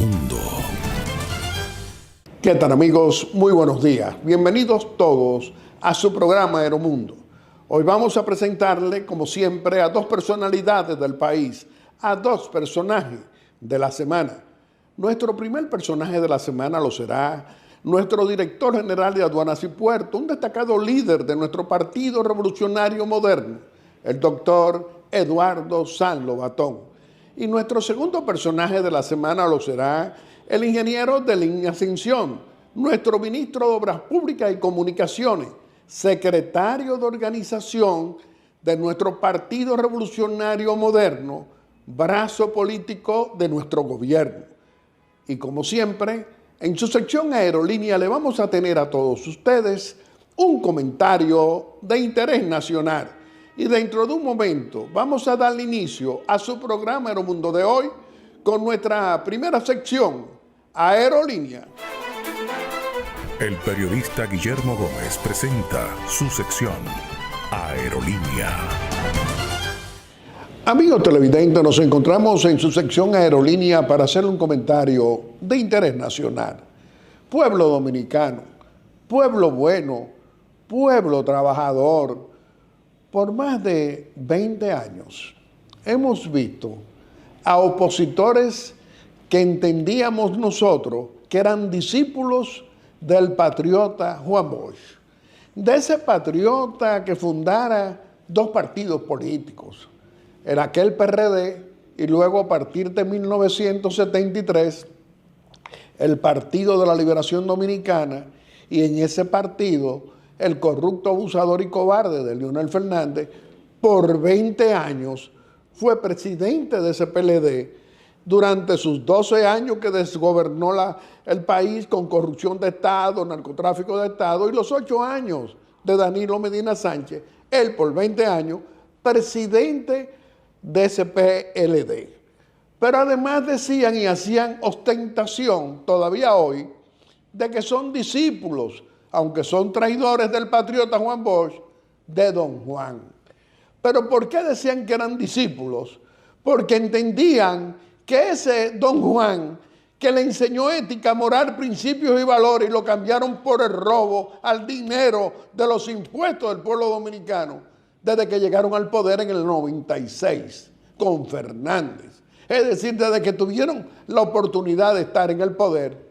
Aeromundo. ¿Qué tal, amigos? Muy buenos días. Bienvenidos todos a su programa Aeromundo. Hoy vamos a presentarle, como siempre, a dos personalidades del país, a dos personajes de la semana. Nuestro primer personaje de la semana lo será nuestro director general de Aduanas y Puertos, un destacado líder de nuestro Partido Revolucionario Moderno, el doctor Eduardo San Lobatón. Y nuestro segundo personaje de la semana lo será el ingeniero Delín Ascensión, nuestro ministro de Obras Públicas y Comunicaciones, secretario de organización de nuestro Partido Revolucionario Moderno, brazo político de nuestro gobierno. Y como siempre, en su sección Aerolínea le vamos a tener a todos ustedes un comentario de interés nacional. Y dentro de un momento vamos a darle inicio a su programa Aeromundo de hoy con nuestra primera sección, Aerolínea. El periodista Guillermo Gómez presenta su sección, Aerolínea. Amigos televidentes, nos encontramos en su sección Aerolínea para hacer un comentario de interés nacional. Pueblo dominicano, pueblo bueno, pueblo trabajador. Por más de 20 años hemos visto a opositores que entendíamos nosotros que eran discípulos del patriota Juan Bosch, de ese patriota que fundara dos partidos políticos, el aquel PRD y luego a partir de 1973 el Partido de la Liberación Dominicana, y en ese partido el corrupto, abusador y cobarde de Leonel Fernández por 20 años fue presidente de ese PLD durante sus 12 años que desgobernó el país con corrupción de Estado, narcotráfico de Estado, y los 8 años de Danilo Medina Sánchez, él por 20 años, presidente de ese PLD. Pero además decían y hacían ostentación todavía hoy de que son discípulos, aunque son traidores del patriota Juan Bosch, de don Juan. ¿Pero por qué decían que eran discípulos? Porque entendían que ese don Juan, que le enseñó ética, moral, principios y valores, y lo cambiaron por el robo al dinero de los impuestos del pueblo dominicano, desde que llegaron al poder en el 96, con Fernández. Es decir, desde que tuvieron la oportunidad de estar en el poder,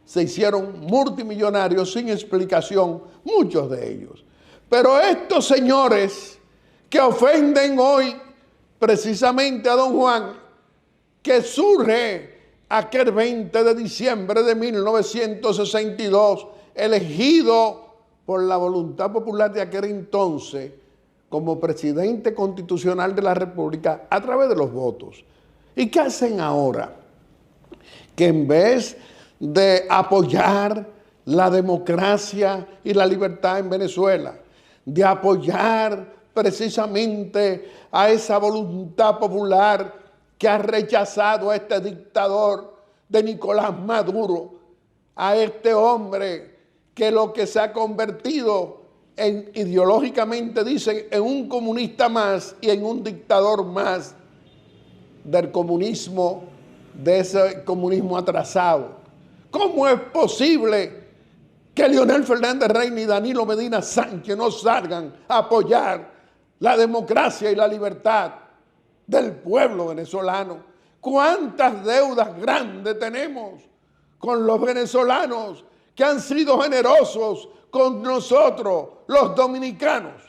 se hicieron multimillonarios sin explicación, muchos de ellos. Pero estos señores que ofenden hoy precisamente a don Juan, que surge aquel 20 de diciembre de 1962, elegido por la voluntad popular de aquel entonces como presidente constitucional de la República a través de los votos. ¿Y qué hacen ahora? Que en vez de apoyar la democracia y la libertad en Venezuela, de apoyar precisamente a esa voluntad popular que ha rechazado a este dictador de Nicolás Maduro, a este hombre que lo que se ha convertido en, ideológicamente dicen, en un comunista más y en un dictador más del comunismo, de ese comunismo atrasado. ¿Cómo es posible que Leonel Fernández Reina y Danilo Medina Sánchez no salgan a apoyar la democracia y la libertad del pueblo venezolano? ¿Cuántas deudas grandes tenemos con los venezolanos que han sido generosos con nosotros, los dominicanos?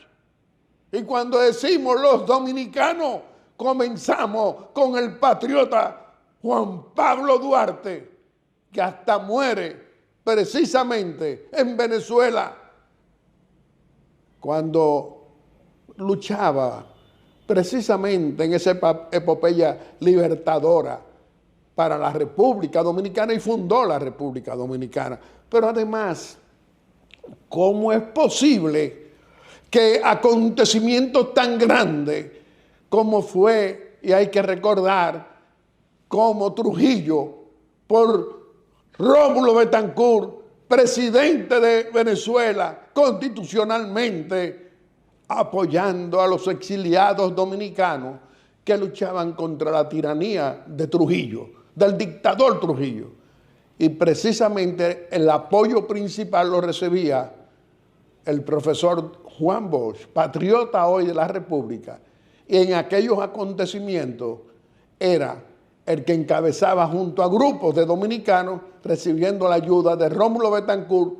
Y cuando decimos los dominicanos, comenzamos con el patriota Juan Pablo Duarte, que hasta muere precisamente en Venezuela cuando luchaba precisamente en esa epopeya libertadora para la República Dominicana y fundó la República Dominicana. Pero además, ¿cómo es posible que acontecimientos tan grandes como fue, y hay que recordar, como Trujillo, por Rómulo Betancourt, presidente de Venezuela, constitucionalmente apoyando a los exiliados dominicanos que luchaban contra la tiranía de Trujillo? del dictador Trujillo. Y precisamente el apoyo principal lo recibía el profesor Juan Bosch, patriota hoy de la República, y en aquellos acontecimientos era el que encabezaba junto a grupos de dominicanos recibiendo la ayuda de Rómulo Betancourt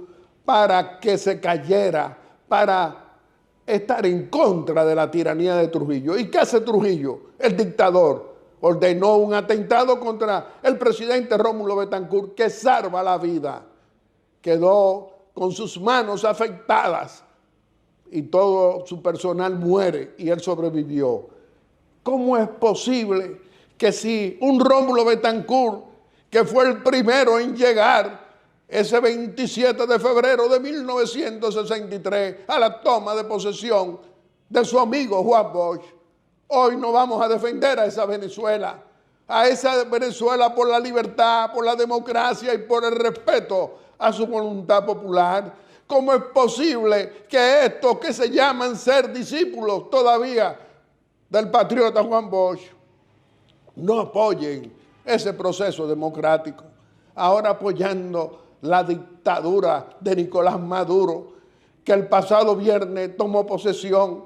para que se cayera, para estar en contra de la tiranía de Trujillo. ¿Y qué hace Trujillo? El dictador ordenó un atentado contra el presidente Rómulo Betancourt que salva la vida. Quedó con sus manos afectadas y todo su personal muere y él sobrevivió. ¿Cómo es posible que si un Rómulo Betancourt, que fue el primero en llegar ese 27 de febrero de 1963 a la toma de posesión de su amigo Juan Bosch, hoy no vamos a defender a esa Venezuela por la libertad, por la democracia y por el respeto a su voluntad popular? ¿Cómo es posible que estos que se llaman ser discípulos todavía del patriota Juan Bosch no apoyen ese proceso democrático? Ahora apoyando la dictadura de Nicolás Maduro, que el pasado viernes tomó posesión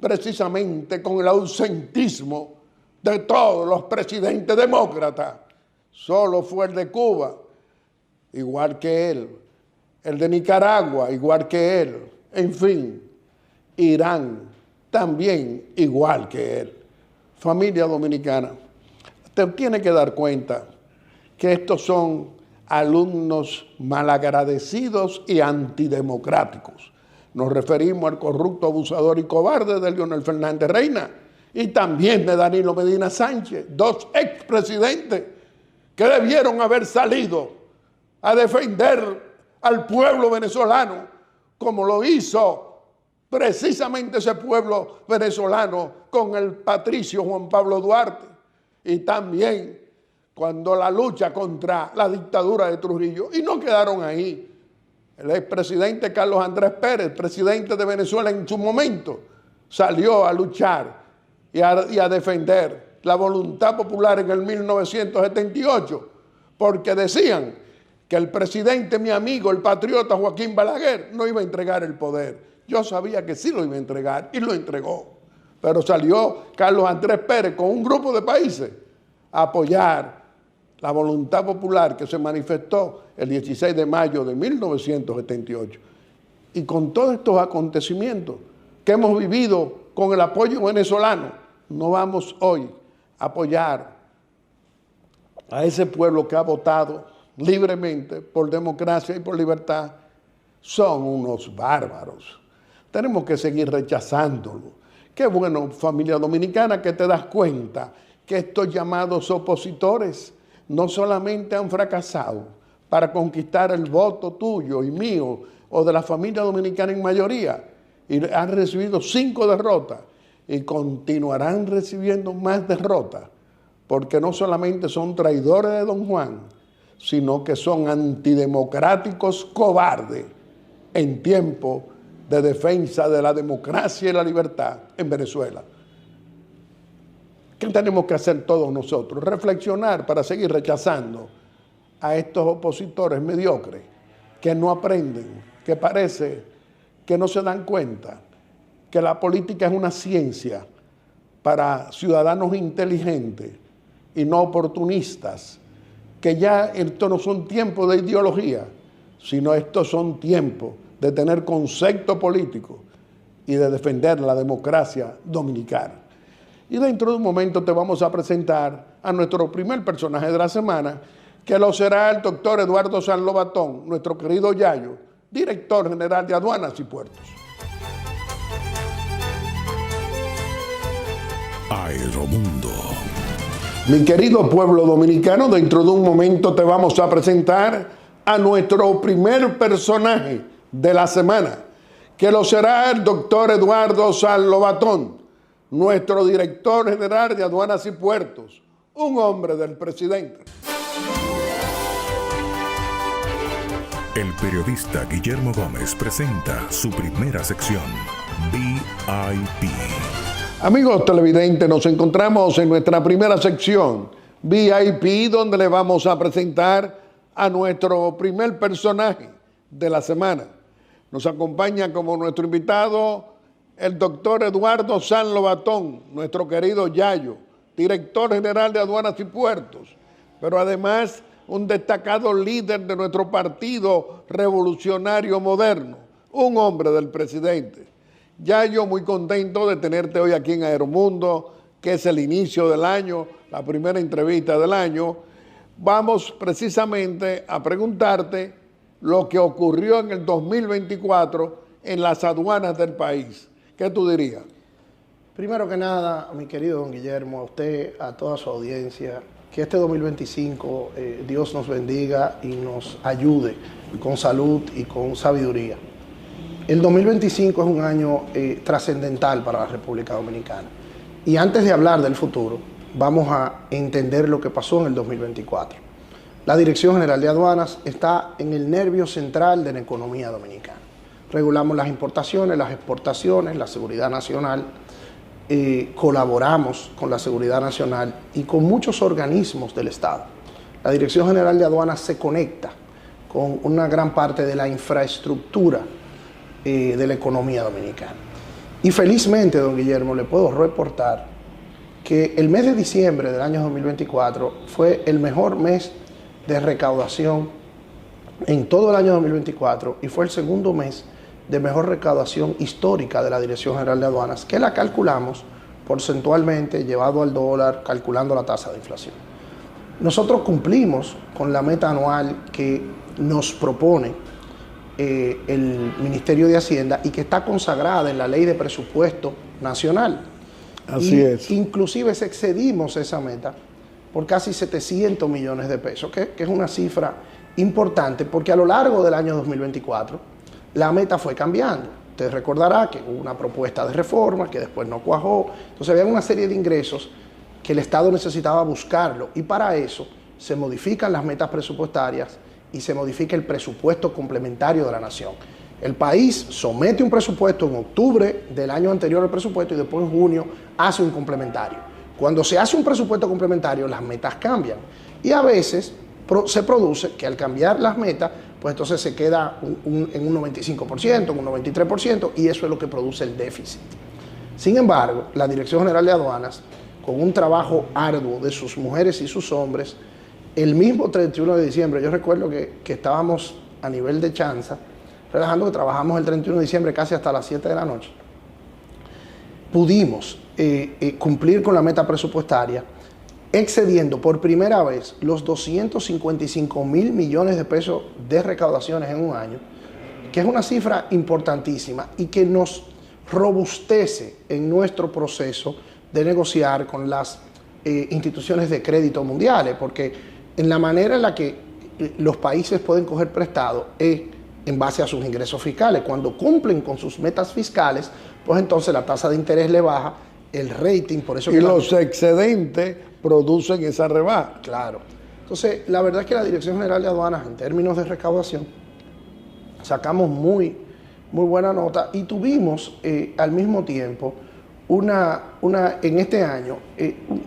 precisamente con el ausentismo de todos los presidentes demócratas. Solo fue el de Cuba, igual que él, el de Nicaragua, igual que él, en fin, Irán también igual que él. Familia dominicana, te tiene que dar cuenta que estos son alumnos malagradecidos y antidemocráticos. Nos referimos al corrupto, abusador y cobarde de Leonel Fernández Reina y también de Danilo Medina Sánchez, dos expresidentes que debieron haber salido a defender al pueblo venezolano como lo hizo precisamente ese pueblo venezolano con el patricio Juan Pablo Duarte, y también cuando la lucha contra la dictadura de Trujillo. Y no quedaron ahí. El expresidente Carlos Andrés Pérez, presidente de Venezuela en su momento, salió a luchar y a defender la voluntad popular en el 1978, porque decían que el presidente, mi amigo, el patriota Joaquín Balaguer, no iba a entregar el poder. Yo sabía que sí lo iba a entregar y lo entregó. Pero salió Carlos Andrés Pérez con un grupo de países a apoyar la voluntad popular que se manifestó el 16 de mayo de 1978. Y con todos estos acontecimientos que hemos vivido con el apoyo venezolano, no vamos hoy a apoyar a ese pueblo que ha votado libremente por democracia y por libertad. Son unos bárbaros. Tenemos que seguir rechazándolo. Qué bueno, familia dominicana, que te das cuenta que estos llamados opositores no solamente han fracasado para conquistar el voto tuyo y mío o de la familia dominicana en mayoría, y han recibido 5 derrotas y continuarán recibiendo más derrotas, porque no solamente son traidores de Don Juan, sino que son antidemocráticos cobardes en tiempo de defensa de la democracia y la libertad en Venezuela. ¿Qué tenemos que hacer todos nosotros? Reflexionar para seguir rechazando a estos opositores mediocres que no aprenden, que parece que no se dan cuenta que la política es una ciencia para ciudadanos inteligentes y no oportunistas, que ya estos no son tiempos de ideología, sino estos son tiempos de tener concepto político y de defender la democracia dominicana. Y dentro de un momento te vamos a presentar a nuestro primer personaje de la semana, que lo será el doctor Eduardo San Lobatón, nuestro querido Yayo, director general de Aduanas y Puertos. Aeromundo. Mi querido pueblo dominicano, dentro de un momento te vamos a presentar a nuestro primer personaje de la semana, que lo será el doctor Eduardo San Lobatón, nuestro director general de Aduanas y Puertos, un hombre del presidente. El periodista Guillermo Gómez presenta su primera sección, VIP. Amigos televidentes, nos encontramos en nuestra primera sección, VIP, donde le vamos a presentar a nuestro primer personaje de la semana. Nos acompaña como nuestro invitado el doctor Eduardo San Lobatón, nuestro querido Yayo, director general de Aduanas y Puertos, pero además un destacado líder de nuestro partido revolucionario moderno, un hombre del presidente. Yayo, muy contento de tenerte hoy aquí en Aeromundo, que es el inicio del año, la primera entrevista del año. Vamos precisamente a preguntarte lo que ocurrió en el 2024 en las aduanas del país. ¿Qué tú dirías? Primero que nada, mi querido don Guillermo, a usted, a toda su audiencia, que este 2025 Dios nos bendiga y nos ayude con salud y con sabiduría. El 2025 es un año trascendental para la República Dominicana. Y antes de hablar del futuro, vamos a entender lo que pasó en el 2024. La Dirección General de Aduanas está en el nervio central de la economía dominicana. Regulamos las importaciones, las exportaciones, la seguridad nacional, colaboramos con la seguridad nacional y con muchos organismos del Estado. La Dirección General de Aduanas se conecta con una gran parte de la infraestructura de la economía dominicana. Y felizmente, don Guillermo, le puedo reportar que el mes de diciembre del año 2024 fue el mejor mes de recaudación en todo el año 2024 y fue el segundo mes de mejor recaudación histórica de la Dirección General de Aduanas, que la calculamos porcentualmente llevado al dólar, calculando la tasa de inflación. Nosotros cumplimos con la meta anual que nos propone el Ministerio de Hacienda y que está consagrada en la Ley de Presupuesto Nacional. Así es. Inclusive excedimos esa meta por casi 700 millones de pesos, que es una cifra importante porque a lo largo del año 2024 la meta fue cambiando. Usted recordará que hubo una propuesta de reforma que después no cuajó. Entonces había una serie de ingresos que el Estado necesitaba buscarlo y para eso se modifican las metas presupuestarias y se modifica el presupuesto complementario de la nación. El país somete un presupuesto en octubre del año anterior al presupuesto y después en junio hace un complementario. Cuando se hace un presupuesto complementario, las metas cambian y a veces se produce que al cambiar las metas, pues entonces se queda en un 95%, en un 93% y eso es lo que produce el déficit. Sin embargo, la Dirección General de Aduanas, con un trabajo arduo de sus mujeres y sus hombres, el mismo 31 de diciembre, yo recuerdo que estábamos a nivel de chanza, relajando que trabajamos el 31 de diciembre casi hasta las 7 de la noche, pudimos cumplir con la meta presupuestaria, excediendo por primera vez los 255 mil millones de pesos de recaudaciones en un año, que es una cifra importantísima y que nos robustece en nuestro proceso de negociar con las instituciones de crédito mundiales, porque en la manera en la que los países pueden coger prestado es en base a sus ingresos fiscales. Cuando cumplen con sus metas fiscales, pues entonces la tasa de interés le baja, el rating, por eso... Y los excedentes producen esa rebaja. Claro. Entonces, la verdad es que la Dirección General de Aduanas, en términos de recaudación, sacamos muy buena nota y tuvimos al mismo tiempo en este año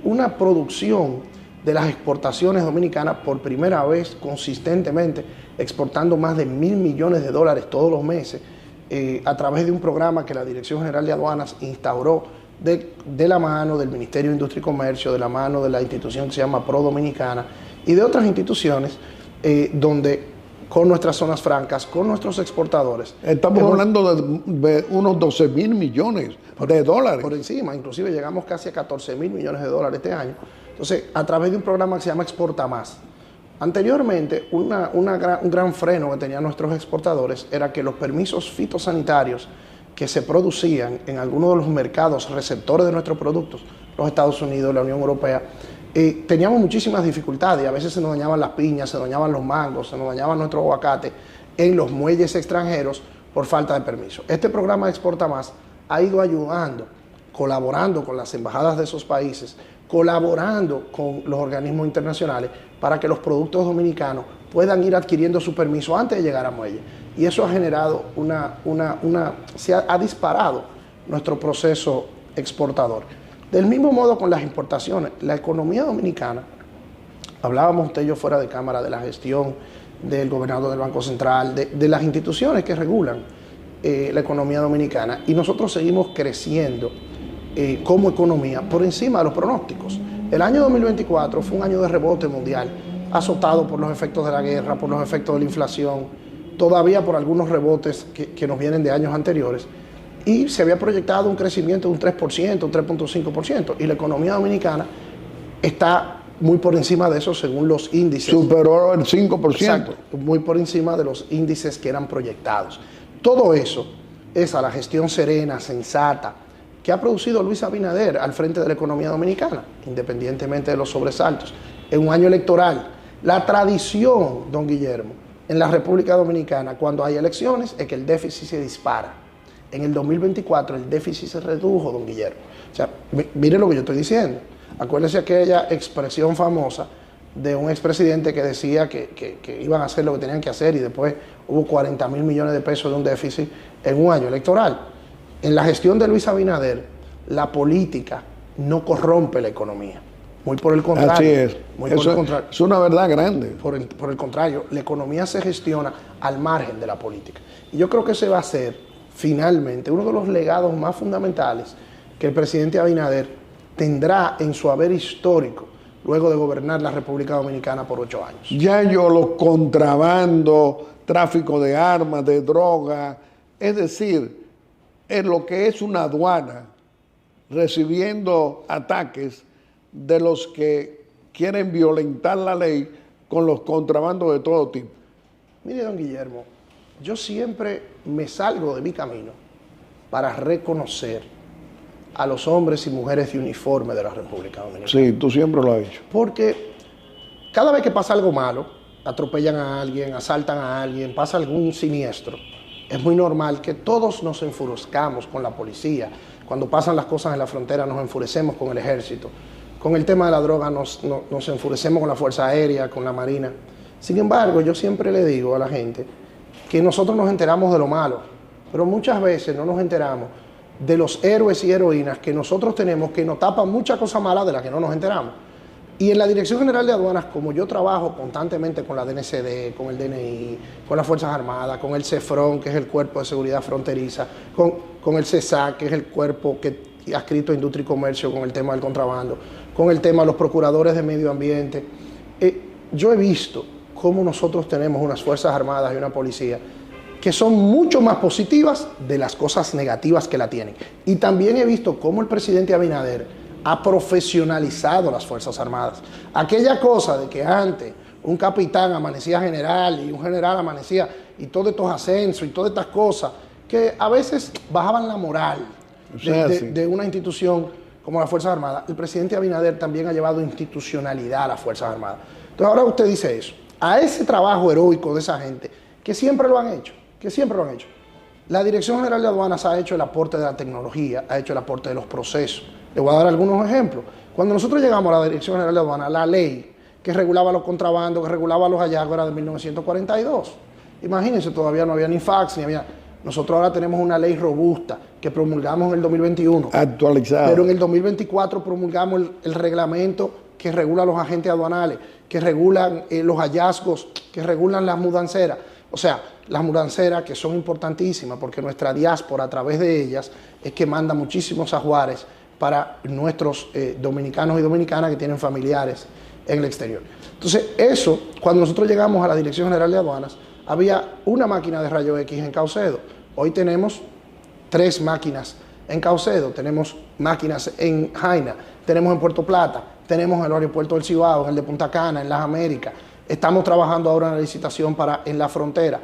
una producción de las exportaciones dominicanas por primera vez consistentemente, exportando más de $1.000 millones todos los meses a través de un programa que la Dirección General de Aduanas instauró de la mano del Ministerio de Industria y Comercio, de la mano de la institución que se llama Pro Dominicana y de otras instituciones donde con nuestras zonas francas, con nuestros exportadores. Estamos hablando de unos 12.000 millones de dólares. Por encima, inclusive llegamos casi a 14.000 millones de dólares este año. Entonces, a través de un programa que se llama Exporta Más. Anteriormente, un gran freno que tenían nuestros exportadores era que los permisos fitosanitarios que se producían en algunos de los mercados receptores de nuestros productos, los Estados Unidos, la Unión Europea, teníamos muchísimas dificultades. A veces se nos dañaban las piñas, se nos dañaban los mangos, se nos dañaban nuestros aguacates en los muelles extranjeros por falta de permiso. Este programa Exporta Más ha ido ayudando, colaborando con las embajadas de esos países, colaborando con los organismos internacionales para que los productos dominicanos puedan ir adquiriendo su permiso antes de llegar a muelle. Y eso ha generado ha disparado nuestro proceso exportador. Del mismo modo con las importaciones, la economía dominicana Hablábamos usted y yo fuera de cámara de la gestión del gobernador del Banco Central, de las instituciones que regulan la economía dominicana, y nosotros seguimos creciendo como economía por encima de los pronósticos. El año 2024 fue un año de rebote mundial, azotado por los efectos de la guerra, por los efectos de la inflación, todavía por algunos rebotes que nos vienen de años anteriores, y se había proyectado un crecimiento de un 3%, un 3.5%, y la economía dominicana está muy por encima de eso según los índices. Superó el 5%. Exacto, muy por encima de los índices que eran proyectados. Todo eso es a la gestión serena, sensata, que ha producido Luis Abinader al frente de la economía dominicana, independientemente de los sobresaltos. En un año electoral, la tradición, don Guillermo, en la República Dominicana, cuando hay elecciones, es que el déficit se dispara. En el 2024 el déficit se redujo, don Guillermo. O sea, mire lo que yo estoy diciendo. Acuérdese aquella expresión famosa de un expresidente que decía que iban a hacer lo que tenían que hacer y después hubo 40.000 millones de pesos de un déficit en un año electoral. En la gestión de Luis Abinader, la política no corrompe la economía. Muy por el contrario. Así es. Muy por el contrario. Es una verdad grande. Por el contrario, la economía se gestiona al margen de la política. Y yo creo que ese va a ser, finalmente, uno de los legados más fundamentales que el presidente Abinader tendrá en su haber histórico luego de gobernar la República Dominicana por 8 años. Ya los contrabando, tráfico de armas, de droga, es decir, en lo que es una aduana, recibiendo ataques de los que quieren violentar la ley con los contrabandos de todo tipo. Mire, don Guillermo, yo siempre me salgo de mi camino para reconocer a los hombres y mujeres de uniforme de la República Dominicana. Sí, tú siempre lo has hecho. Porque cada vez que pasa algo malo, atropellan a alguien, asaltan a alguien, pasa algún siniestro, es muy normal que todos nos enfurezcamos con la policía. Cuando pasan las cosas en la frontera nos enfurecemos con el ejército. Con el tema de la droga nos enfurecemos con la Fuerza Aérea, con la Marina. Sin embargo, yo siempre le digo a la gente que nosotros nos enteramos de lo malo, pero muchas veces no nos enteramos de los héroes y heroínas que nosotros tenemos, que nos tapan muchas cosas malas de las que no nos enteramos. Y en la Dirección General de Aduanas, como yo trabajo constantemente con la DNCD, con el DNI, con las Fuerzas Armadas, con el CEFRON, que es el Cuerpo de Seguridad Fronteriza, con el CESAC, que es el cuerpo que ha adscrito a Industria y Comercio con el tema del contrabando, con el tema de los procuradores de medio ambiente, yo he visto cómo nosotros tenemos unas Fuerzas Armadas y una policía que son mucho más positivas de las cosas negativas que la tienen. Y también he visto cómo el presidente Abinader ha profesionalizado las Fuerzas Armadas. Aquella cosa de que antes un capitán amanecía general y un general amanecía, y todos estos ascensos y todas estas cosas, que a veces bajaban la moral de una institución como las Fuerzas Armadas. El presidente Abinader también ha llevado institucionalidad a las Fuerzas Armadas. Entonces ahora usted dice eso, a ese trabajo heroico de esa gente, que siempre lo han hecho, La Dirección General de Aduanas ha hecho el aporte de la tecnología, ha hecho el aporte de los procesos. Le voy a dar algunos ejemplos. Cuando nosotros llegamos a la Dirección General de Aduanas, la ley que regulaba los contrabandos, que regulaba los hallazgos, era de 1942. Imagínense, todavía no había ni fax, ni había... Nosotros ahora tenemos una ley robusta que promulgamos en el 2021. Actualizada. Pero en el 2024 promulgamos el reglamento que regula los agentes aduanales, que regulan los hallazgos, que regulan las mudanceras. O sea, las mudanceras que son importantísimas porque nuestra diáspora a través de ellas es que manda muchísimos ajuares para nuestros dominicanos y dominicanas que tienen familiares en el exterior. Entonces, eso, cuando nosotros llegamos a la Dirección General de Aduanas, había una máquina de rayo X en Caucedo. Hoy tenemos 3 máquinas en Caucedo, tenemos máquinas en Jaina, tenemos en Puerto Plata, tenemos en el aeropuerto del Cibao, en el de Punta Cana, en Las Américas. Estamos trabajando ahora en la licitación en la frontera.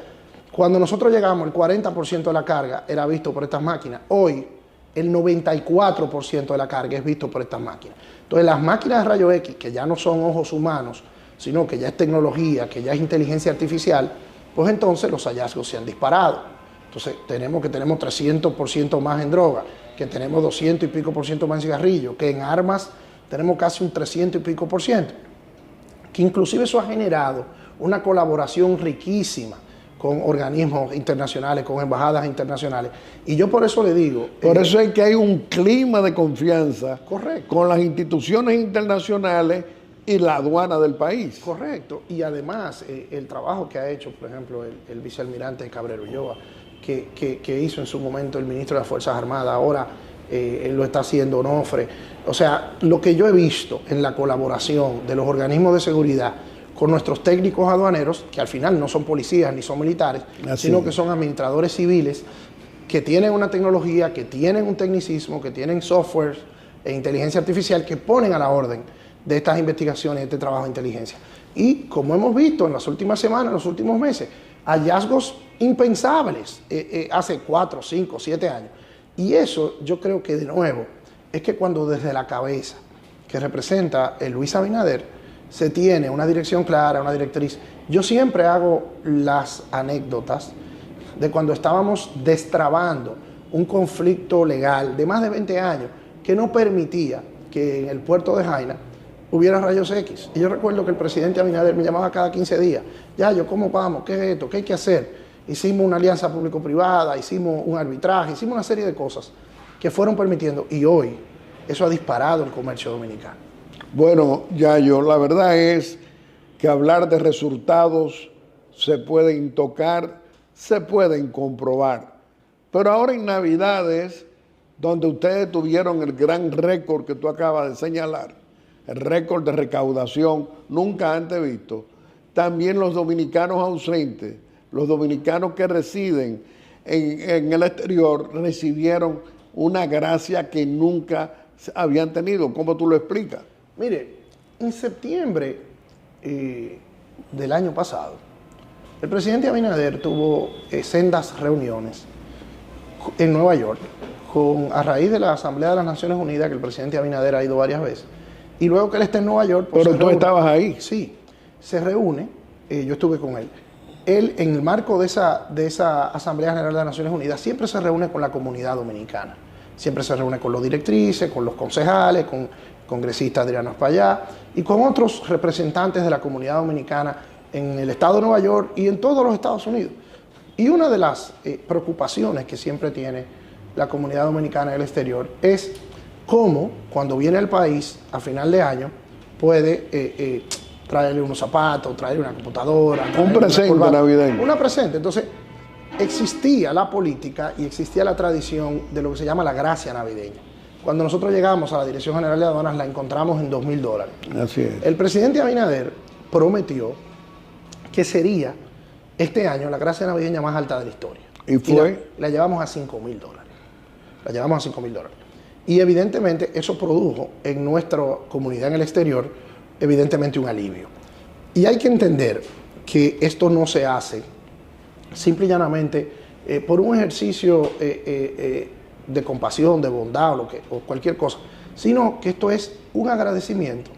Cuando nosotros llegamos, el 40% de la carga era visto por estas máquinas. Hoy, el 94% de la carga es visto por estas máquinas. Entonces, las máquinas de rayo X, que ya no son ojos humanos, sino que ya es tecnología, que ya es inteligencia artificial, pues entonces los hallazgos se han disparado. Entonces, tenemos 300% más en droga, que tenemos 200 y pico por ciento más en cigarrillos, que en armas tenemos casi un 300 y pico por ciento. Que inclusive eso ha generado una colaboración riquísima con organismos internacionales, con embajadas internacionales. Y yo por eso le digo... Por eso es que hay un clima de confianza correcto. con las instituciones internacionales y la aduana del país. Correcto. Y además, el trabajo que ha hecho, por ejemplo, el vicealmirante Cabrera Ulloa, que hizo en su momento el ministro de las Fuerzas Armadas, ahora él lo está haciendo Onofre. O sea, lo que yo he visto en la colaboración de los organismos de seguridad con nuestros técnicos aduaneros, que al final no son policías ni son militares, sino que son administradores civiles, que tienen una tecnología, que tienen un tecnicismo, que tienen software e inteligencia artificial que ponen a la orden de estas investigaciones, de este trabajo de inteligencia. Y como hemos visto en las últimas semanas, en los últimos meses, hallazgos impensables hace 4, 5, 7 años. Y eso yo creo que de nuevo es que cuando desde la cabeza que representa el Luis Abinader se tiene una dirección clara, una directriz. Yo siempre hago las anécdotas de cuando estábamos destrabando un conflicto legal de más de 20 años que no permitía que en el puerto de Jaina hubiera rayos X. Y yo recuerdo que el presidente Abinader me llamaba cada 15 días. Ya, ¿cómo vamos? ¿Qué es esto? ¿Qué hay que hacer? Hicimos una alianza público-privada, hicimos un arbitraje, hicimos una serie de cosas que fueron permitiendo. Y hoy eso ha disparado el comercio dominicano. Bueno, Yayo, la verdad es que hablar de resultados se pueden tocar, se pueden comprobar. Pero ahora en Navidades, donde ustedes tuvieron el gran récord que tú acabas de señalar, el récord de recaudación nunca antes visto, también los dominicanos ausentes, los dominicanos que residen en el exterior, recibieron una gracia que nunca habían tenido. ¿Cómo tú lo explicas? Mire, en septiembre del año pasado, el presidente Abinader tuvo sendas reuniones en Nueva York a raíz de la Asamblea de las Naciones Unidas, que el presidente Abinader ha ido varias veces. Y luego que él está en Nueva York... Pues pero tú estabas ahí. Sí, se reúne, yo estuve con él. Él, en el marco de esa Asamblea General de las Naciones Unidas, siempre se reúne con la comunidad dominicana. Siempre se reúne con los directrices, con los concejales, con congresista Adriano Espaillá y con otros representantes de la comunidad dominicana en el estado de Nueva York y en todos los Estados Unidos. Y una de las preocupaciones que siempre tiene la comunidad dominicana en el exterior es cómo, cuando viene al país a final de año, puede traerle unos zapatos, traerle una computadora. Un presente navideño. Una presente. Entonces, existía la política y existía la tradición de lo que se llama la gracia navideña. Cuando nosotros llegamos a la Dirección General de Aduanas, la encontramos en $2,000. Así es. El presidente Abinader prometió que sería este año la gracia navideña más alta de la historia. ¿Y fue? La llevamos a $5,000. La llevamos a $5,000. Y evidentemente eso produjo en nuestra comunidad en el exterior, evidentemente un alivio. Y hay que entender que esto no se hace simple y llanamente por un ejercicio de compasión, de bondad o cualquier cosa, sino que esto es un agradecimiento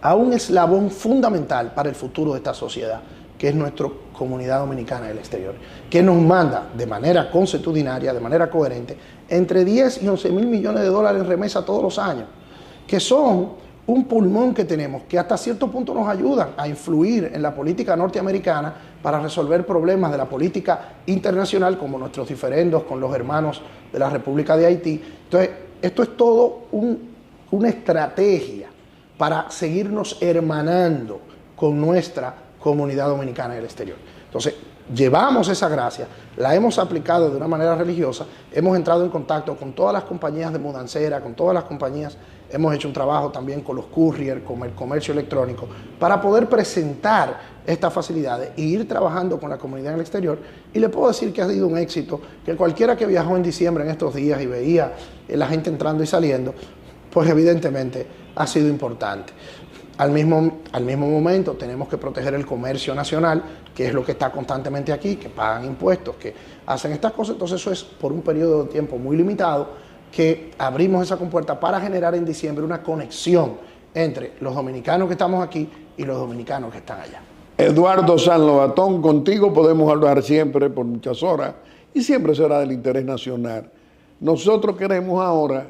a un eslabón fundamental para el futuro de esta sociedad, que es nuestra comunidad dominicana del exterior, que nos manda de manera consuetudinaria, de manera coherente, entre 10 y 11 mil millones de dólares en remesa todos los años, que son un pulmón que tenemos, que hasta cierto punto nos ayudan a influir en la política norteamericana para resolver problemas de la política internacional, como nuestros diferendos con los hermanos de la República de Haití. Entonces, esto es todo una estrategia para seguirnos hermanando con nuestra comunidad dominicana en el exterior. Entonces, llevamos esa gracia, la hemos aplicado de una manera religiosa, hemos entrado en contacto con todas las compañías de mudancera, con todas las compañías, hemos hecho un trabajo también con los courier, con el comercio electrónico, para poder presentar estas facilidades e ir trabajando con la comunidad en el exterior. Y le puedo decir que ha sido un éxito, que cualquiera que viajó en diciembre en estos días y veía la gente entrando y saliendo, pues evidentemente ha sido importante. Al mismo momento tenemos que proteger el comercio nacional, que es lo que está constantemente aquí, que pagan impuestos, que hacen estas cosas. Entonces eso es por un periodo de tiempo muy limitado que abrimos esa compuerta para generar en diciembre una conexión entre los dominicanos que estamos aquí y los dominicanos que están allá. Eduardo San Lobatón, contigo podemos hablar siempre por muchas horas y siempre será del interés nacional. Nosotros queremos ahora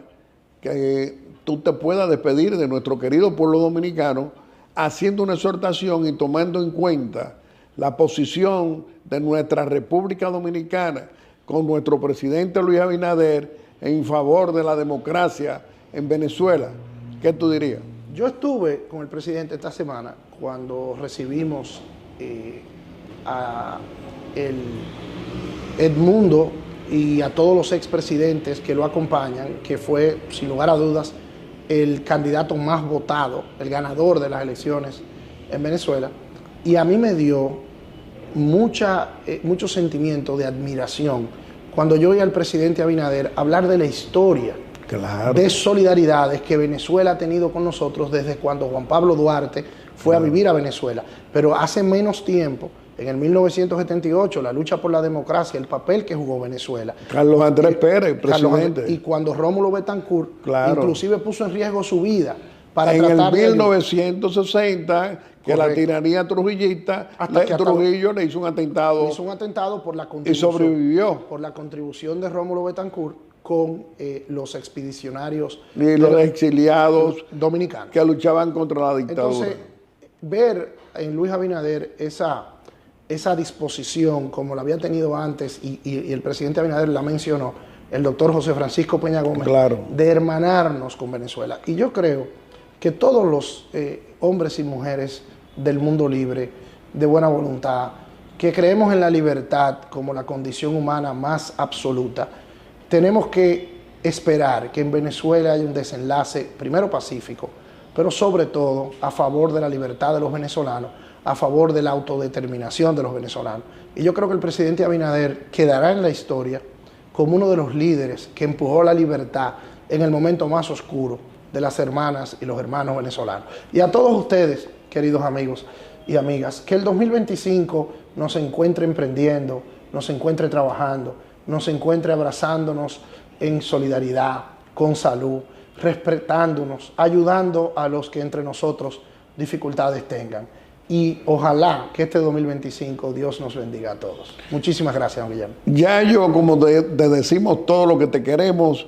que tú te puedas despedir de nuestro querido pueblo dominicano haciendo una exhortación y tomando en cuenta la posición de nuestra República Dominicana con nuestro presidente Luis Abinader en favor de la democracia en Venezuela. ¿Qué tú dirías? Yo estuve con el presidente esta semana cuando recibimos a el Edmundo y a todos los expresidentes que lo acompañan, que fue, sin lugar a dudas, el candidato más votado, el ganador de las elecciones en Venezuela. Y a mí me dio mucho sentimiento de admiración cuando yo oí al presidente Abinader hablar de la historia, claro, de solidaridades que Venezuela ha tenido con nosotros desde cuando Juan Pablo Duarte fue a vivir a Venezuela. Pero hace menos tiempo, en el 1978, la lucha por la democracia, el papel que jugó Venezuela. Carlos Andrés Pérez, presidente. Y cuando Rómulo Betancourt, claro, inclusive puso en riesgo su vida para en tratar el 1960, que la tiranía trujillista, Trujillo le hizo un atentado. Hizo un atentado por la contribución. Y sobrevivió. Por la contribución de Rómulo Betancourt con los expedicionarios. Y los exiliados dominicanos. Que luchaban contra la dictadura. Entonces, ver en Luis Abinader esa disposición como la había tenido antes, y el presidente Abinader la mencionó, el doctor José Francisco Peña Gómez, claro, de hermanarnos con Venezuela. Y yo creo que todos los hombres y mujeres del mundo libre, de buena voluntad, que creemos en la libertad como la condición humana más absoluta, tenemos que esperar que en Venezuela haya un desenlace, primero pacífico, pero sobre todo a favor de la libertad de los venezolanos, a favor de la autodeterminación de los venezolanos. Y yo creo que el presidente Abinader quedará en la historia como uno de los líderes que empujó la libertad en el momento más oscuro de las hermanas y los hermanos venezolanos. Y a todos ustedes, queridos amigos y amigas, que el 2025 nos encuentre emprendiendo, nos encuentre trabajando, nos encuentre abrazándonos en solidaridad, con salud, respetándonos, ayudando a los que entre nosotros dificultades tengan. Y ojalá que este 2025 Dios nos bendiga a todos. Muchísimas gracias, don Guillermo. Yayo, como te decimos todo lo que te queremos,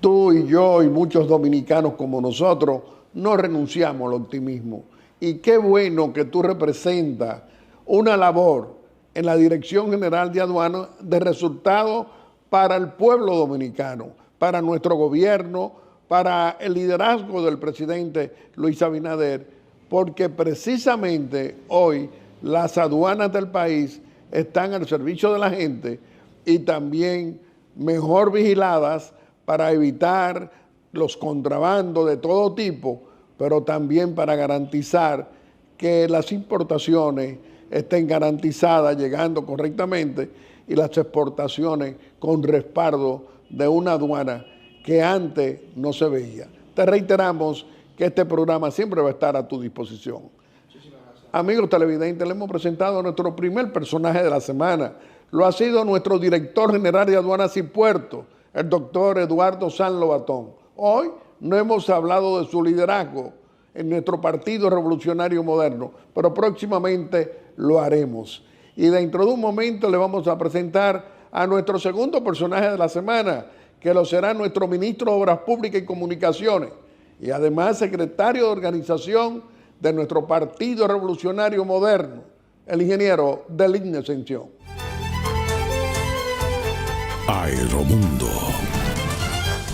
tú y yo y muchos dominicanos como nosotros, no renunciamos al optimismo. Y qué bueno que tú representas una labor en la Dirección General de Aduanas de resultados para el pueblo dominicano, para nuestro gobierno, para el liderazgo del presidente Luis Abinader, porque precisamente hoy las aduanas del país están al servicio de la gente y también mejor vigiladas para evitar los contrabandos de todo tipo, pero también para garantizar que las importaciones estén garantizadas, llegando correctamente, y las exportaciones con respaldo de una aduana que antes no se veía. Te reiteramos que este programa siempre va a estar a tu disposición. Amigos televidentes, le hemos presentado a nuestro primer personaje de la semana. Lo ha sido nuestro director general de Aduanas y Puertos, el doctor Eduardo San Lobatón. Hoy no hemos hablado de su liderazgo en nuestro Partido Revolucionario Moderno, pero próximamente lo haremos. Y dentro de un momento le vamos a presentar a nuestro segundo personaje de la semana, que lo será nuestro ministro de Obras Públicas y Comunicaciones, y además secretario de organización de nuestro Partido Revolucionario Moderno, el ingeniero Deligne Ascensión. Aeromundo.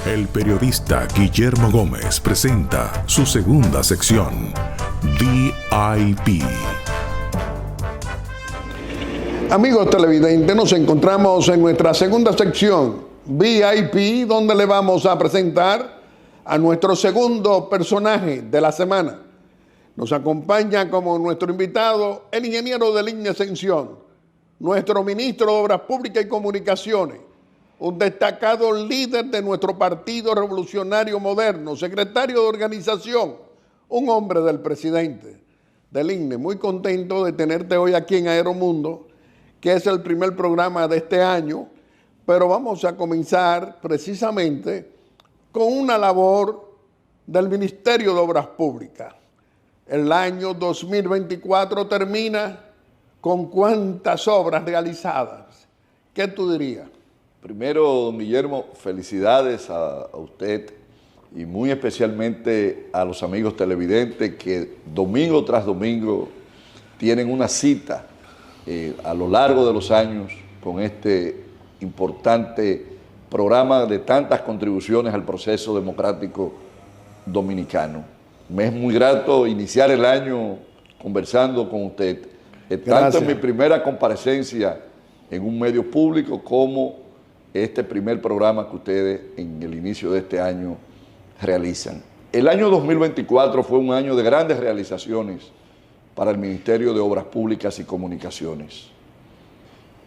El periodista Guillermo Gómez presenta su segunda sección, VIP. Amigos televidentes, nos encontramos en nuestra segunda sección, VIP, donde le vamos a presentar a nuestro segundo personaje de la semana. Nos acompaña como nuestro invitado el ingeniero Deligne Ascensión, nuestro ministro de Obras Públicas y Comunicaciones, un destacado líder de nuestro Partido Revolucionario Moderno, secretario de organización, un hombre del presidente. Deligne, muy contento de tenerte hoy aquí en Aeromundo, que es el primer programa de este año, pero vamos a comenzar precisamente con una labor del Ministerio de Obras Públicas. El año 2024 termina con ¿cuántas obras realizadas? ¿Qué tú dirías? Primero, don Guillermo, felicidades a usted y muy especialmente a los amigos televidentes que domingo tras domingo tienen una cita a lo largo de los años con este importante programa de tantas contribuciones al proceso democrático dominicano. Me es muy grato iniciar el año conversando con usted, tanto en mi primera comparecencia en un medio público como este primer programa que ustedes en el inicio de este año realizan. El año 2024 fue un año de grandes realizaciones para el Ministerio de Obras Públicas y Comunicaciones.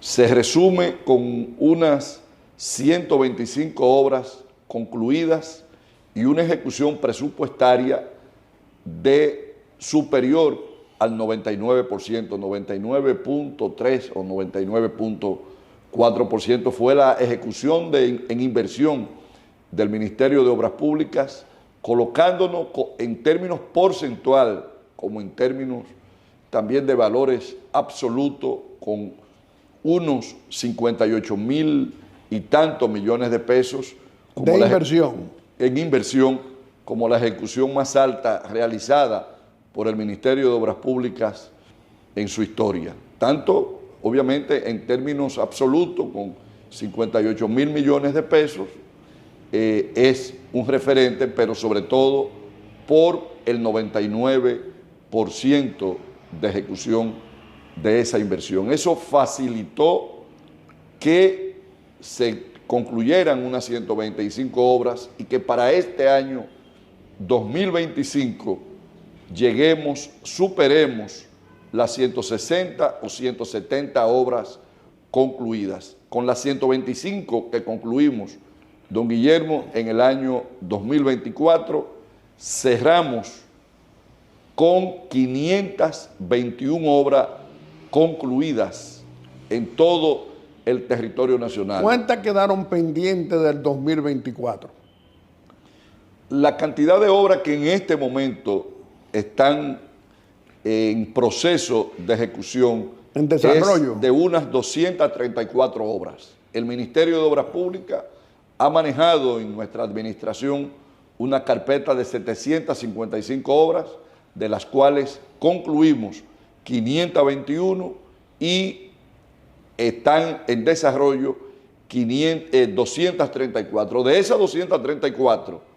Se resume con unas 125 obras concluidas y una ejecución presupuestaria de superior al 99%, 99.3 o 99.4% fue la ejecución en inversión del Ministerio de Obras Públicas, colocándonos en términos porcentual, como en términos también de valores absolutos, con unos 58.000 y tantos millones de pesos de inversión. En inversión, como la ejecución más alta realizada por el Ministerio de Obras Públicas en su historia. Tanto, obviamente, en términos absolutos, con 58.000 millones de pesos, es un referente, pero sobre todo por el 99% de ejecución de esa inversión. Eso facilitó que se concluyeran unas 125 obras y que para este año 2025 superemos las 160 o 170 obras concluidas. Con las 125 que concluimos, don Guillermo, en el año 2024 cerramos con 521 obras concluidas en todo el territorio nacional. ¿Cuántas quedaron pendientes del 2024? La cantidad de obras que en este momento están en proceso de ejecución, en desarrollo, es de unas 234 obras. El Ministerio de Obras Públicas ha manejado en nuestra administración una carpeta de 755 obras, de las cuales concluimos 521 y están en desarrollo 234. De esas 234,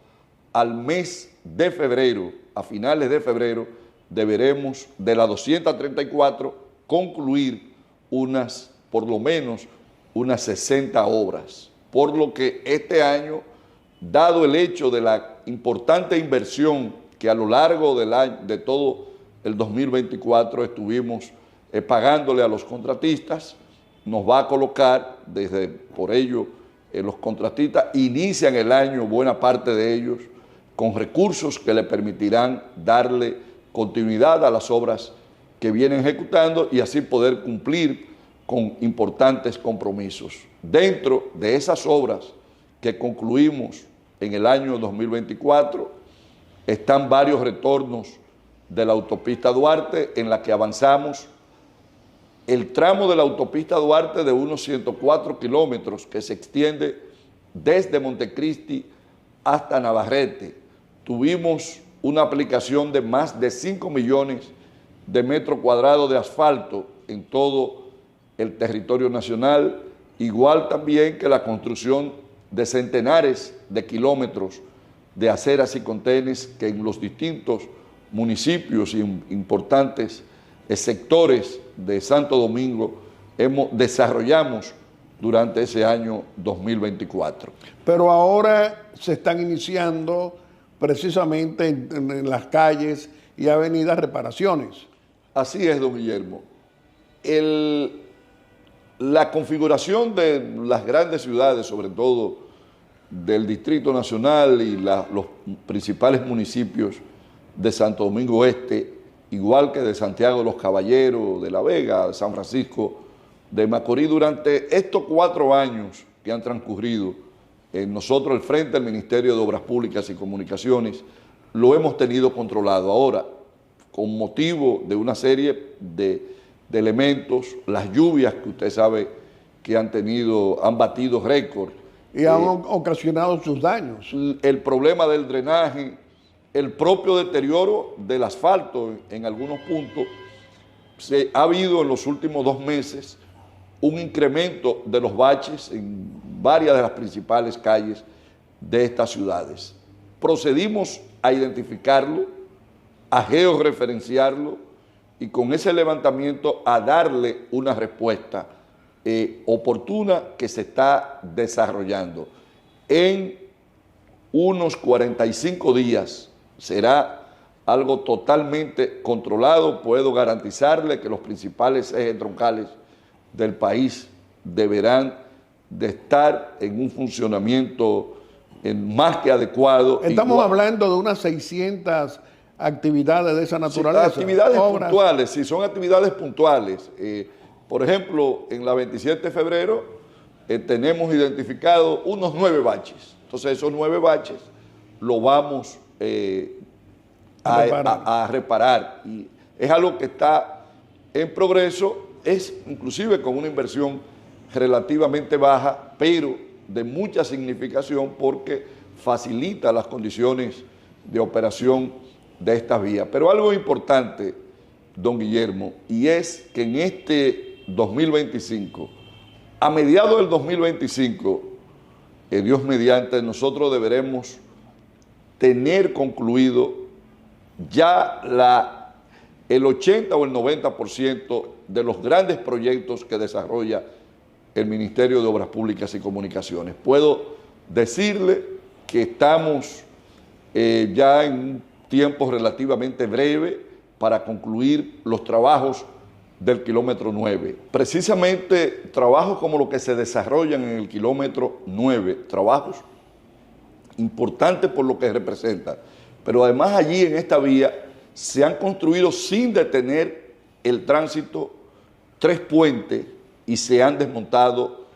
al mes de febrero, a finales de febrero, deberemos de las 234 concluir por lo menos unas 60 obras. Por lo que este año, dado el hecho de la importante inversión que a lo largo de todo el 2024 estuvimos pagándole a los contratistas, nos va a colocar, por ello, los contratistas inician el año, buena parte de ellos, con recursos que le permitirán darle continuidad a las obras que vienen ejecutando y así poder cumplir con importantes compromisos. Dentro de esas obras que concluimos en el año 2024, están varios retornos de la autopista Duarte, en la que avanzamos el tramo de la autopista Duarte de unos 104 kilómetros que se extiende desde Montecristi hasta Navarrete. Tuvimos una aplicación de más de 5 millones de metros cuadrados de asfalto en todo el territorio nacional, igual también que la construcción de centenares de kilómetros de aceras y contenes que en los distintos municipios y importantes sectores de Santo Domingo desarrollamos durante ese año 2024. Pero ahora se están iniciando precisamente en las calles y avenidas reparaciones. Así es, don Guillermo. La configuración de las grandes ciudades, sobre todo del Distrito Nacional y los principales municipios de Santo Domingo Este, igual que de Santiago de los Caballeros, de La Vega, de San Francisco de Macorís, durante estos 4 años que han transcurrido, nosotros al frente del Ministerio de Obras Públicas y Comunicaciones lo hemos tenido controlado. Ahora, con motivo de una serie de elementos, las lluvias que usted sabe que han batido récord. Y han ocasionado sus daños. El problema del drenaje, el propio deterioro del asfalto en algunos puntos. Ha habido en los últimos 2 meses un incremento de los baches en varias de las principales calles de estas ciudades. Procedimos a identificarlo a georreferenciarlo y con ese levantamiento a darle una respuesta oportuna que se está desarrollando. En unos 45 días será algo totalmente controlado. Puedo garantizarle que los principales ejes troncales del país deberán de estar en un funcionamiento más que adecuado. Estamos hablando de unas 600 actividades de esa naturaleza. Sí, actividades puntuales, sí, son actividades puntuales. Por ejemplo, en la 27 de febrero tenemos identificado unos 9 baches. Entonces esos 9 baches lo vamos a reparar. Y es algo que está en progreso, es inclusive con una inversión relativamente baja, pero de mucha significación porque facilita las condiciones de operación de estas vías. Pero algo importante, don Guillermo, y es que en este 2025, a mediados del 2025, Dios mediante, nosotros deberemos tener concluido ya el 80 o el 90% de los grandes proyectos que desarrolla el Ministerio de Obras Públicas y Comunicaciones. Puedo decirle que estamos ya en un tiempo relativamente breve para concluir los trabajos del kilómetro 9. Precisamente trabajos como los que se desarrollan en el kilómetro 9, trabajos importantes por lo que representa, pero además allí en esta vía se han construido sin detener el tránsito 3 puentes y se han desmontado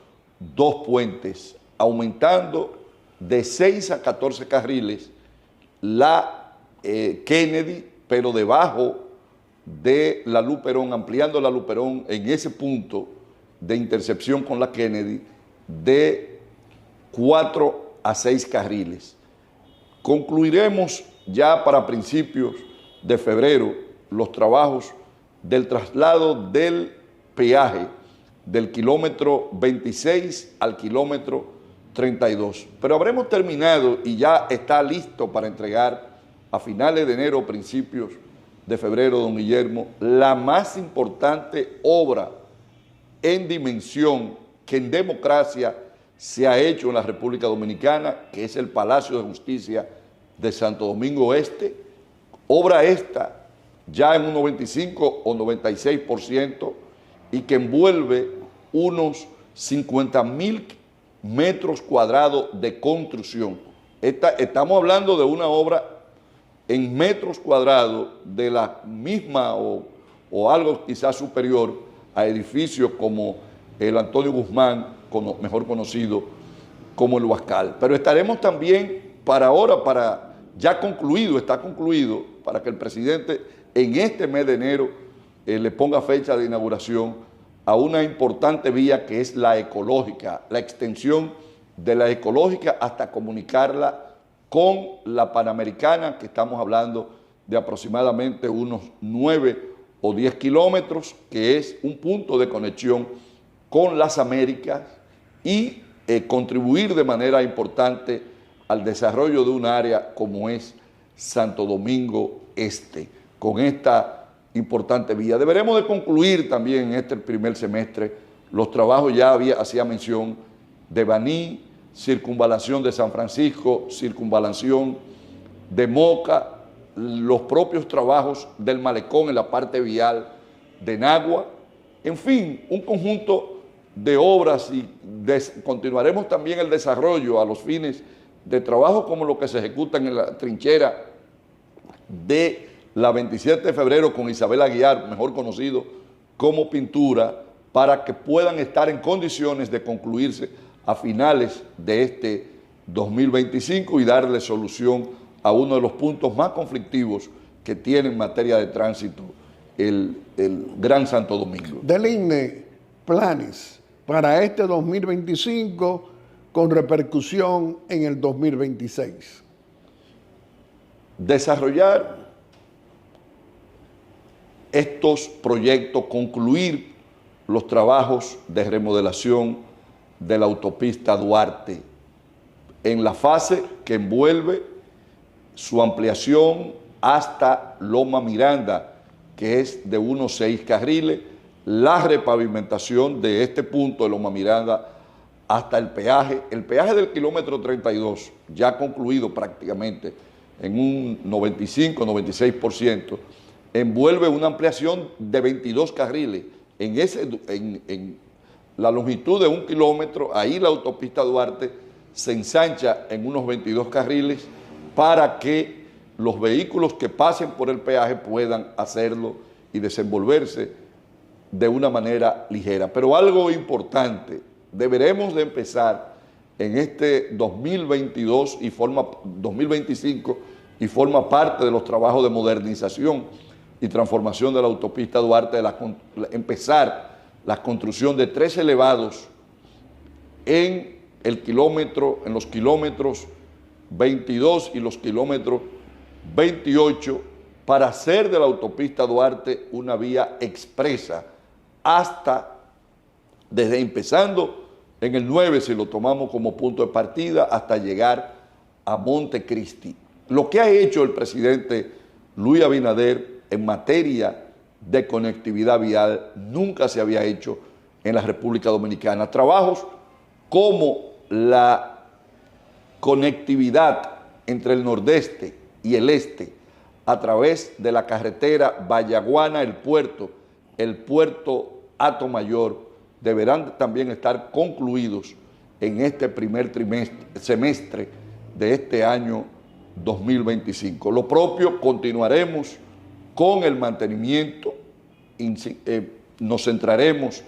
2 puentes, aumentando de 6 a 14 carriles la Kennedy, pero debajo de la Luperón, ampliando la Luperón en ese punto de intercepción con la Kennedy de 4 a 6 carriles. Concluiremos ya para principios de febrero los trabajos del traslado del peaje del kilómetro 26 al kilómetro 32. Pero habremos terminado y ya está listo para entregar a finales de enero o principios de febrero, don Guillermo, la más importante obra en dimensión que en democracia se ha hecho en la República Dominicana, que es el Palacio de Justicia de Santo Domingo Este. Obra esta ya en un 95 o 96% y que envuelve unos 50,000 metros cuadrados de construcción. Estamos hablando de una obra en metros cuadrados de la misma o algo quizás superior a edificios como el Antonio Guzmán, mejor conocido como el Huascal. Pero estaremos también ya concluido, está concluido, para que el presidente en este mes de enero le ponga fecha de inauguración a una importante vía que es la ecológica, la extensión de la ecológica hasta comunicarla con la Panamericana, que estamos hablando de aproximadamente unos 9 o 10 kilómetros, que es un punto de conexión con las Américas y contribuir de manera importante al desarrollo de un área como es Santo Domingo Este, con esta importante vía. Deberemos de concluir también en este primer semestre los trabajos, hacía mención, de Baní, circunvalación de San Francisco, circunvalación de Moca, los propios trabajos del malecón en la parte vial de Nagua, en fin, un conjunto de obras y continuaremos también el desarrollo a los fines de trabajo como lo que se ejecutan en la trinchera de la 27 de febrero con Isabel Aguiar, mejor conocido como Pintura, para que puedan estar en condiciones de concluirse a finales de este 2025 y darle solución a uno de los puntos más conflictivos que tiene en materia de tránsito el Gran Santo Domingo. Deligne planes para este 2025 con repercusión en el 2026. Desarrollar estos proyectos, concluir los trabajos de remodelación de la autopista Duarte en la fase que envuelve su ampliación hasta Loma Miranda, que es de unos 6 carriles, la repavimentación de este punto de Loma Miranda hasta el peaje del kilómetro 32, ya concluido prácticamente en un 95-96%, envuelve una ampliación de 22 carriles. En la longitud de 1 kilómetro, ahí la autopista Duarte se ensancha en unos 22 carriles para que los vehículos que pasen por el peaje puedan hacerlo y desenvolverse de una manera ligera. Pero algo importante, deberemos de empezar en este 2022 2025 y forma parte de los trabajos de modernización y transformación de la autopista Duarte, empezar la construcción de 3 elevados en los kilómetros 22 y los kilómetros 28 para hacer de la autopista Duarte una vía expresa desde empezando en el 9, si lo tomamos como punto de partida, hasta llegar a Montecristi. Lo que ha hecho el presidente Luis Abinader en materia de conectividad vial nunca se había hecho en la República Dominicana. Trabajos como la conectividad entre el nordeste y el este a través de la carretera Vallaguana, el puerto Atomayor, deberán también estar concluidos en este primer semestre de este año 2025. Lo propio, continuaremos con el mantenimiento, nos centraremos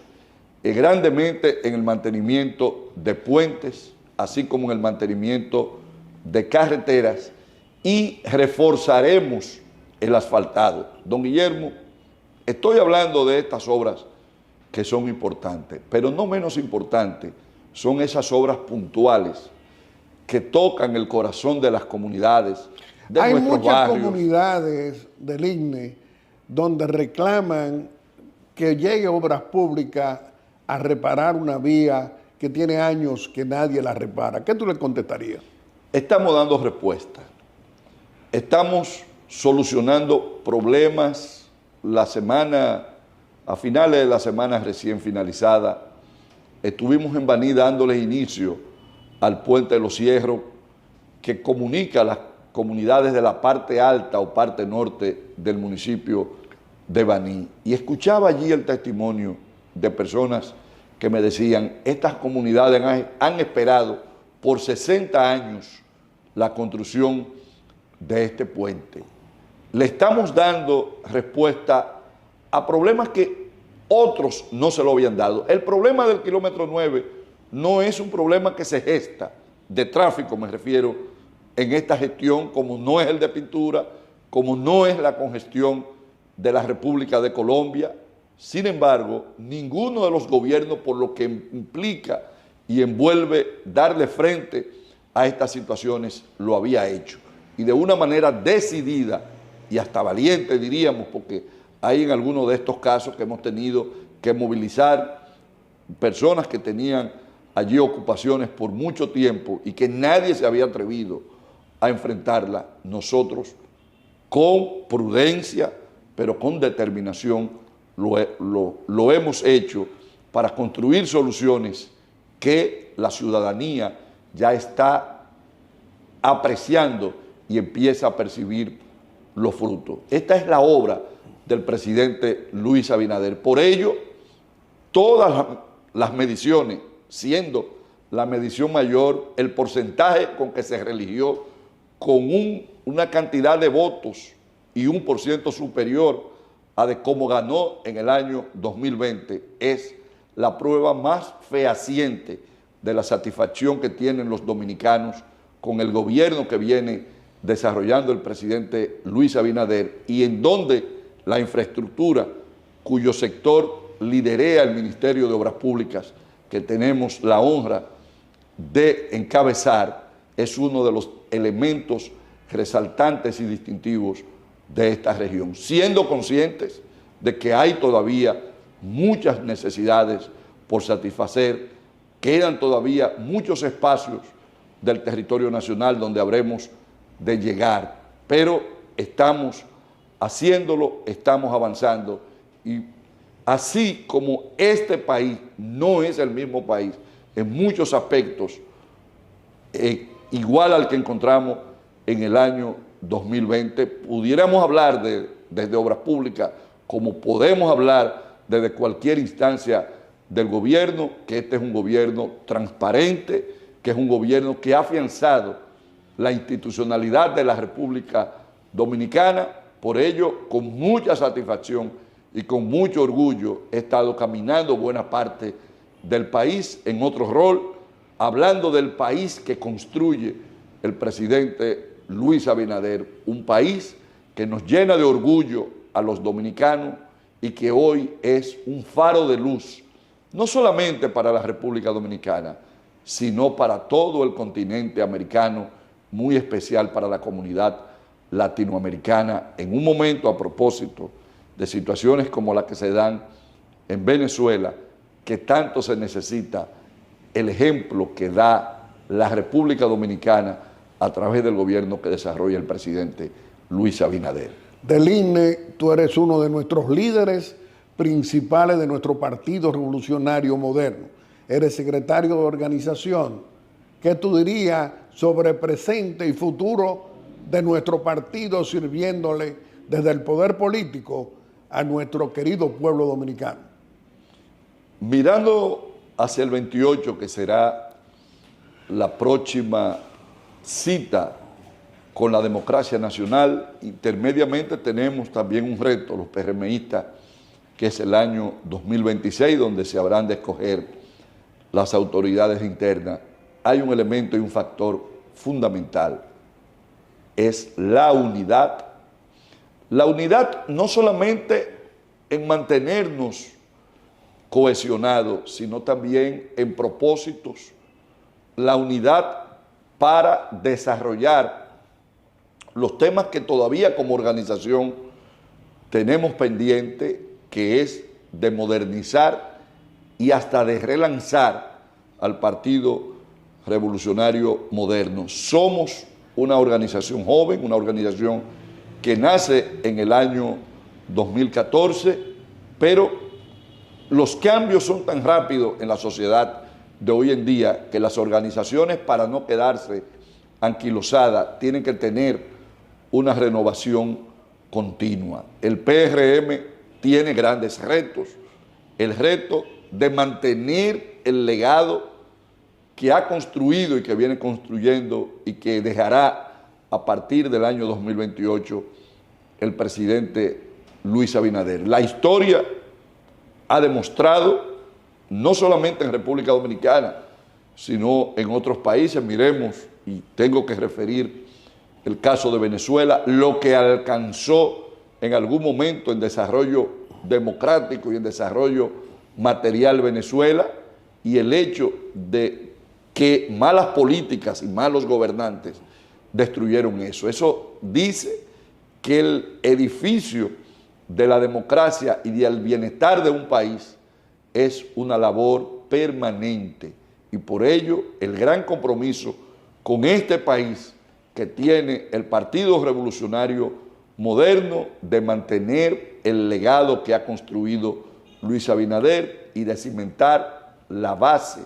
grandemente en el mantenimiento de puentes, así como en el mantenimiento de carreteras, y reforzaremos el asfaltado. Don Guillermo, estoy hablando de estas obras que son importantes, pero no menos importantes son esas obras puntuales que tocan el corazón de las comunidades, de Hay nuestros muchas barrios. comunidades del INE donde reclaman que llegue Obras Públicas a reparar una vía que tiene años que nadie la repara. ¿Qué tú le contestarías? Estamos dando respuesta. Estamos solucionando problemas. A finales de la semana recién finalizada, estuvimos en Baní dándoles inicio al puente de los Hierros, que comunica a las comunidades de la parte alta o parte norte del municipio de Baní. Y escuchaba allí el testimonio de personas que me decían, estas comunidades han esperado por 60 años la construcción de este puente. Le estamos dando respuesta a problemas que otros no se lo habían dado. El problema del kilómetro 9 no es un problema que se gesta, de tráfico me refiero, en esta gestión, como no es el de pintura, como no es la congestión de la República de Colombia. Sin embargo, ninguno de los gobiernos, por lo que implica y envuelve darle frente a estas situaciones, lo había hecho. Y de una manera decidida y hasta valiente, diríamos, porque hay en algunos de estos casos que hemos tenido que movilizar personas que tenían allí ocupaciones por mucho tiempo y que nadie se había atrevido a enfrentarla. Nosotros, con prudencia, pero con determinación, lo hemos hecho para construir soluciones que la ciudadanía ya está apreciando y empieza a percibir los frutos. Esta es la obra del presidente Luis Abinader. Por ello, todas las mediciones, siendo la medición mayor, el porcentaje con que se religió con una cantidad de votos y 1% superior a de cómo ganó en el año 2020, es la prueba más fehaciente de la satisfacción que tienen los dominicanos con el gobierno que viene desarrollando el presidente Luis Abinader, y en donde la infraestructura, cuyo sector liderea el Ministerio de Obras Públicas, que tenemos la honra de encabezar, es uno de los elementos resaltantes y distintivos de esta región, siendo conscientes de que hay todavía muchas necesidades por satisfacer, quedan todavía muchos espacios del territorio nacional donde habremos de llegar, pero estamos haciéndolo, estamos avanzando. Y así como este país no es el mismo país en muchos aspectos, igual al que encontramos en el año 2020, pudiéramos hablar desde obras públicas, como podemos hablar desde cualquier instancia del gobierno, que este es un gobierno transparente, que es un gobierno que ha afianzado la institucionalidad de la República Dominicana. Por ello, con mucha satisfacción y con mucho orgullo, he estado caminando buena parte del país en otro rol, hablando del país que construye el presidente Luis Abinader, un país que nos llena de orgullo a los dominicanos y que hoy es un faro de luz, no solamente para la República Dominicana, sino para todo el continente americano, muy especial para la comunidad latinoamericana, en un momento a propósito de situaciones como las que se dan en Venezuela, que tanto se necesita el ejemplo que da la República Dominicana a través del gobierno que desarrolla el presidente Luis Abinader. Del INE, tú eres uno de nuestros líderes principales de nuestro Partido Revolucionario Moderno. Eres secretario de organización. ¿Qué tú dirías sobre presente y futuro de nuestro partido sirviéndole desde el poder político a nuestro querido pueblo dominicano? Mirando hacia el 28, que será la próxima cita con la democracia nacional, intermediamente tenemos también un reto, los PRMistas, que es el año 2026, donde se habrán de escoger las autoridades internas. Hay un elemento y un factor fundamental, es la unidad. La unidad no solamente en mantenernos cohesionados, sino también en propósitos. La unidad para desarrollar los temas que todavía como organización tenemos pendiente, que es de modernizar y hasta de relanzar al Partido Revolucionario Moderno. Somos una organización joven, una organización que nace en el año 2014, pero los cambios son tan rápidos en la sociedad de hoy en día que las organizaciones, para no quedarse anquilosadas, tienen que tener una renovación continua. El PRM tiene grandes retos, el reto de mantener el legado que ha construido y que viene construyendo y que dejará a partir del año 2028 el presidente Luis Abinader. La historia ha demostrado, no solamente en República Dominicana, sino en otros países, miremos, y tengo que referir el caso de Venezuela, lo que alcanzó en algún momento en desarrollo democrático y en desarrollo material Venezuela, y el hecho de que malas políticas y malos gobernantes destruyeron eso. Eso dice que el edificio de la democracia y del bienestar de un país es una labor permanente, y por ello el gran compromiso con este país que tiene el Partido Revolucionario Moderno de mantener el legado que ha construido Luis Abinader y de cimentar la base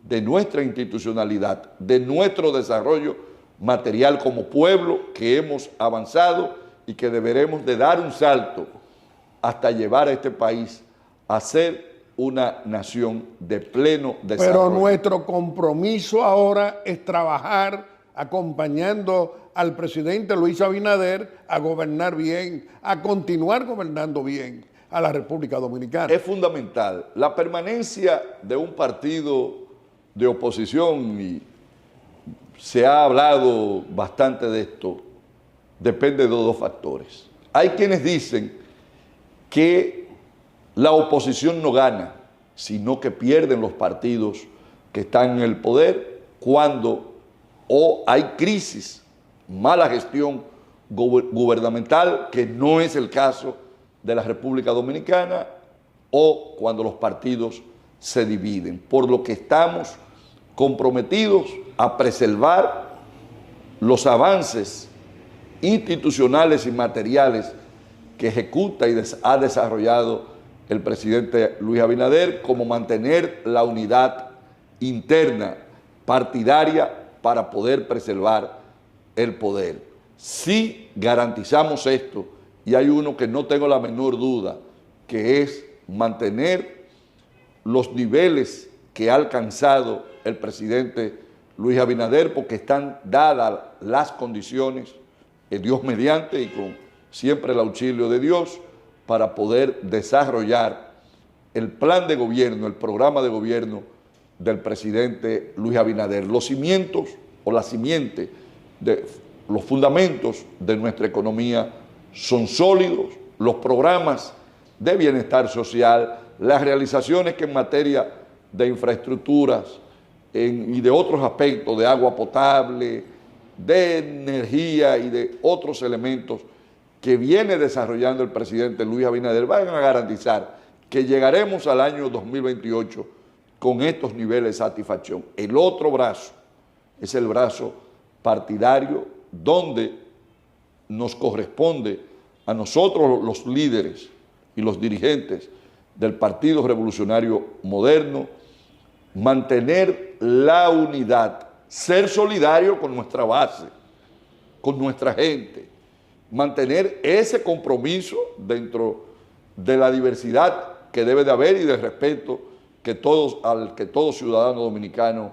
de nuestra institucionalidad, de nuestro desarrollo material como pueblo, que hemos avanzado y que deberemos de dar un salto hasta llevar a este país a ser una nación de pleno desarrollo. Pero nuestro compromiso ahora es trabajar acompañando al presidente Luis Abinader a gobernar bien, a continuar gobernando bien a la República Dominicana. Es fundamental. La permanencia de un partido de oposición, y se ha hablado bastante de esto, depende de dos factores. Hay quienes dicen que la oposición no gana, sino que pierden los partidos que están en el poder cuando o hay crisis, mala gestión gubernamental, que no es el caso de la República Dominicana, o cuando los partidos se dividen, por lo que estamos comprometidos a preservar los avances institucionales y materiales que ejecuta y ha desarrollado el presidente Luis Abinader, como mantener la unidad interna partidaria para poder preservar el poder. Si garantizamos esto, y hay uno que no tengo la menor duda, que es mantener los niveles que ha alcanzado el presidente Luis Abinader, porque están dadas las condiciones, Dios mediante y con siempre el auxilio de Dios, para poder desarrollar el plan de gobierno, el programa de gobierno del presidente Luis Abinader. Los cimientos o la simiente, los fundamentos de nuestra economía son sólidos, los programas de bienestar social, las realizaciones que en materia de infraestructuras y de otros aspectos, de agua potable, de energía y de otros elementos que viene desarrollando el presidente Luis Abinader, van a garantizar que llegaremos al año 2028 con estos niveles de satisfacción. El otro brazo es el brazo partidario, donde nos corresponde a nosotros los líderes y los dirigentes del Partido Revolucionario Moderno mantener la unidad, ser solidario con nuestra base, con nuestra gente, mantener ese compromiso dentro de la diversidad que debe de haber y del respeto al que todo ciudadano dominicano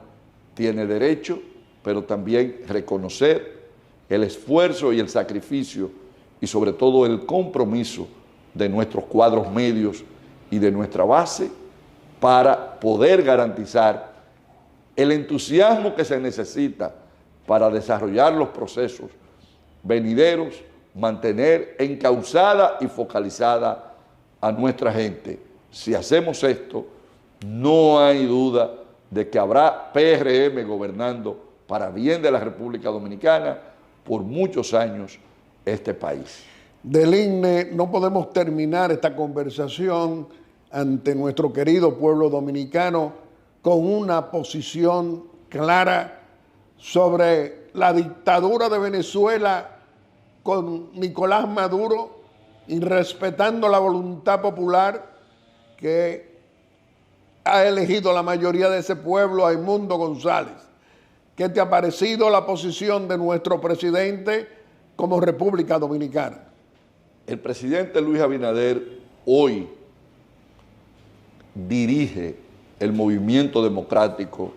tiene derecho, pero también reconocer el esfuerzo y el sacrificio y sobre todo el compromiso de nuestros cuadros medios y de nuestra base para poder garantizar el entusiasmo que se necesita para desarrollar los procesos venideros, mantener encauzada y focalizada a nuestra gente. Si hacemos esto, no hay duda de que habrá PRM gobernando para bien de la República Dominicana por muchos años este país. Deligne, no podemos terminar esta conversación ante nuestro querido pueblo dominicano con una posición clara sobre la dictadura de Venezuela con Nicolás Maduro y respetando la voluntad popular que ha elegido la mayoría de ese pueblo, a Edmundo González. ¿Qué te ha parecido la posición de nuestro presidente como República Dominicana? El presidente Luis Abinader hoy dirige el movimiento democrático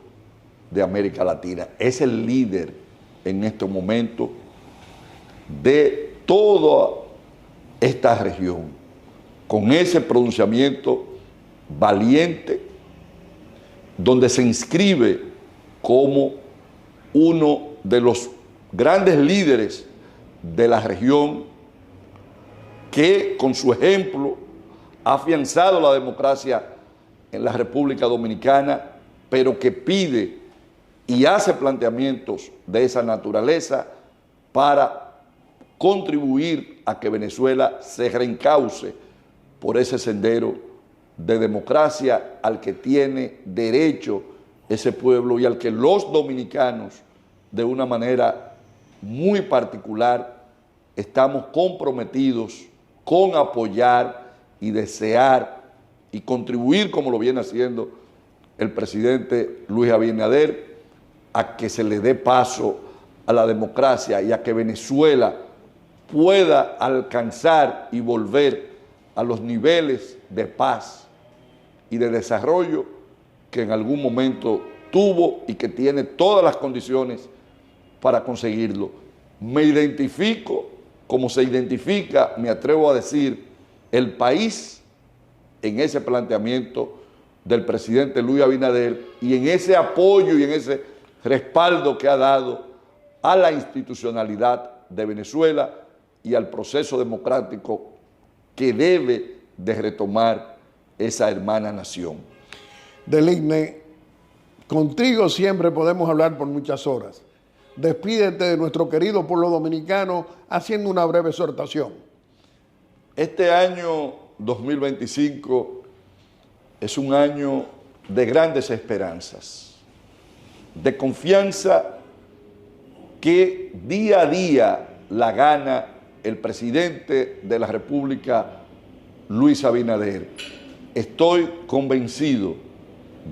de América Latina. Es el líder en este momento de toda esta región, con ese pronunciamiento valiente, donde se inscribe como uno de los grandes líderes de la región, que con su ejemplo ha afianzado la democracia en la República Dominicana, pero que pide y hace planteamientos de esa naturaleza para contribuir a que Venezuela se reencauce por ese sendero de democracia al que tiene derecho ese pueblo y al que los dominicanos, de una manera muy particular, estamos comprometidos con apoyar y desear y contribuir, como lo viene haciendo el presidente Luis Abinader, a que se le dé paso a la democracia y a que Venezuela pueda alcanzar y volver a los niveles de paz y de desarrollo que en algún momento tuvo y que tiene todas las condiciones para conseguirlo. Me identifico como se identifica, me atrevo a decir, el país en ese planteamiento del presidente Luis Abinader y en ese apoyo y en ese respaldo que ha dado a la institucionalidad de Venezuela y al proceso democrático que debe de retomar esa hermana nación. Deligne, contigo siempre podemos hablar por muchas horas. Despídete de nuestro querido pueblo dominicano haciendo una breve exhortación. Este año 2025 es un año de grandes esperanzas, de confianza que día a día la gana el presidente de la República, Luis Abinader. Estoy convencido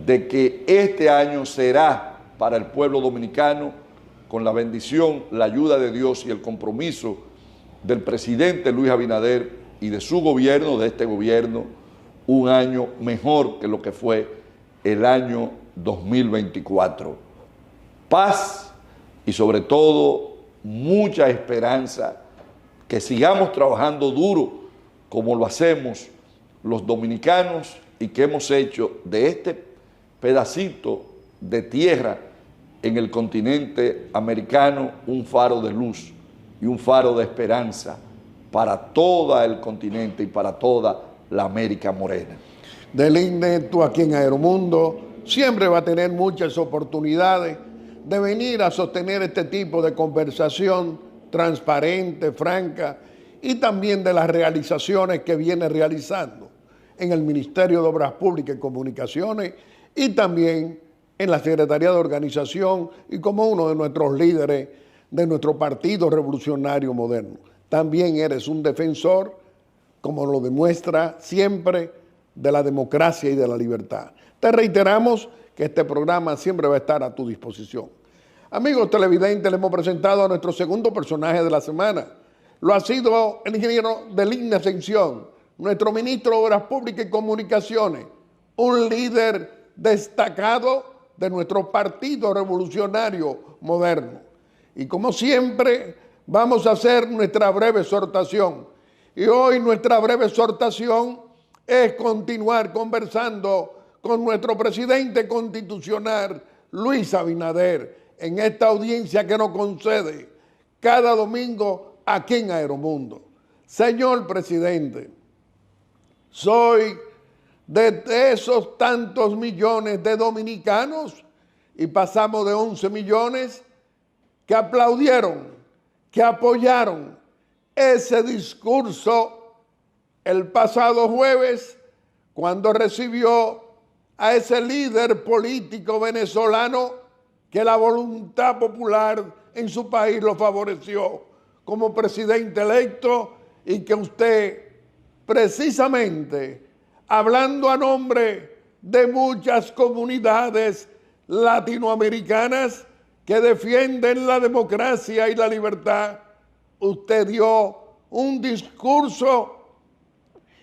de que este año será para el pueblo dominicano, con la bendición, la ayuda de Dios y el compromiso del presidente Luis Abinader y de su gobierno, de este gobierno, un año mejor que lo que fue el año 2024. Paz y sobre todo mucha esperanza, que sigamos trabajando duro como lo hacemos los dominicanos y que hemos hecho de este pedacito de tierra en el continente americano un faro de luz y un faro de esperanza para todo el continente y para toda la América morena. Deline, tú aquí en Aeromundo siempre va a tener muchas oportunidades de venir a sostener este tipo de conversación transparente, franca, y también de las realizaciones que viene realizando en el Ministerio de Obras Públicas y Comunicaciones y también en la Secretaría de Organización y como uno de nuestros líderes de nuestro Partido Revolucionario Moderno. También eres un defensor, como lo demuestra siempre, de la democracia y de la libertad. Te reiteramos que este programa siempre va a estar a tu disposición. Amigos televidentes, le hemos presentado a nuestro segundo personaje de la semana. Lo ha sido el ingeniero Deline Ascensión, nuestro ministro de Obras Públicas y Comunicaciones, un líder destacado de nuestro Partido Revolucionario Moderno. Y como siempre, vamos a hacer nuestra breve exhortación. Y hoy nuestra breve exhortación es continuar conversando con nuestro presidente constitucional, Luis Abinader, en esta audiencia que nos concede cada domingo aquí en Aeromundo. Señor presidente, soy de esos tantos millones de dominicanos, y pasamos de 11 millones, que aplaudieron, que apoyaron ese discurso el pasado jueves cuando recibió a ese líder político venezolano que la voluntad popular en su país lo favoreció como presidente electo, y que usted precisamente, hablando a nombre de muchas comunidades latinoamericanas que defienden la democracia y la libertad, usted dio un discurso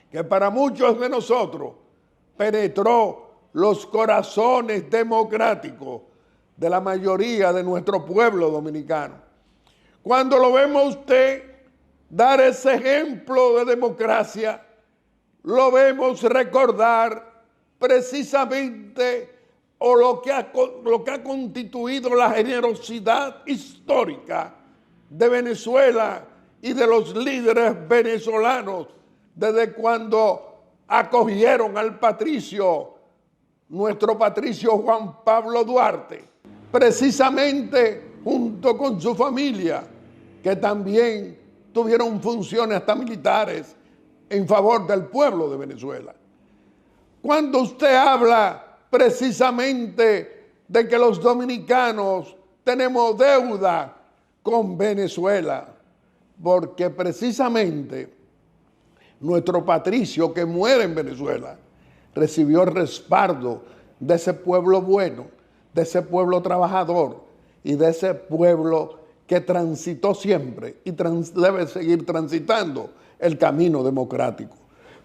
que para muchos de nosotros penetró los corazones democráticos de la mayoría de nuestro pueblo dominicano. Cuando lo vemos usted dar ese ejemplo de democracia, lo vemos recordar precisamente lo que ha constituido la generosidad histórica de Venezuela y de los líderes venezolanos desde cuando acogieron al patricio, nuestro patricio Juan Pablo Duarte, precisamente junto con su familia, que también tuvieron funciones hasta militares en favor del pueblo de Venezuela. Cuando usted habla precisamente de que los dominicanos tenemos deuda con Venezuela, porque precisamente nuestro patricio que muere en Venezuela recibió el respaldo de ese pueblo bueno, de ese pueblo trabajador y de ese pueblo que transitó siempre y debe seguir transitando el camino democrático.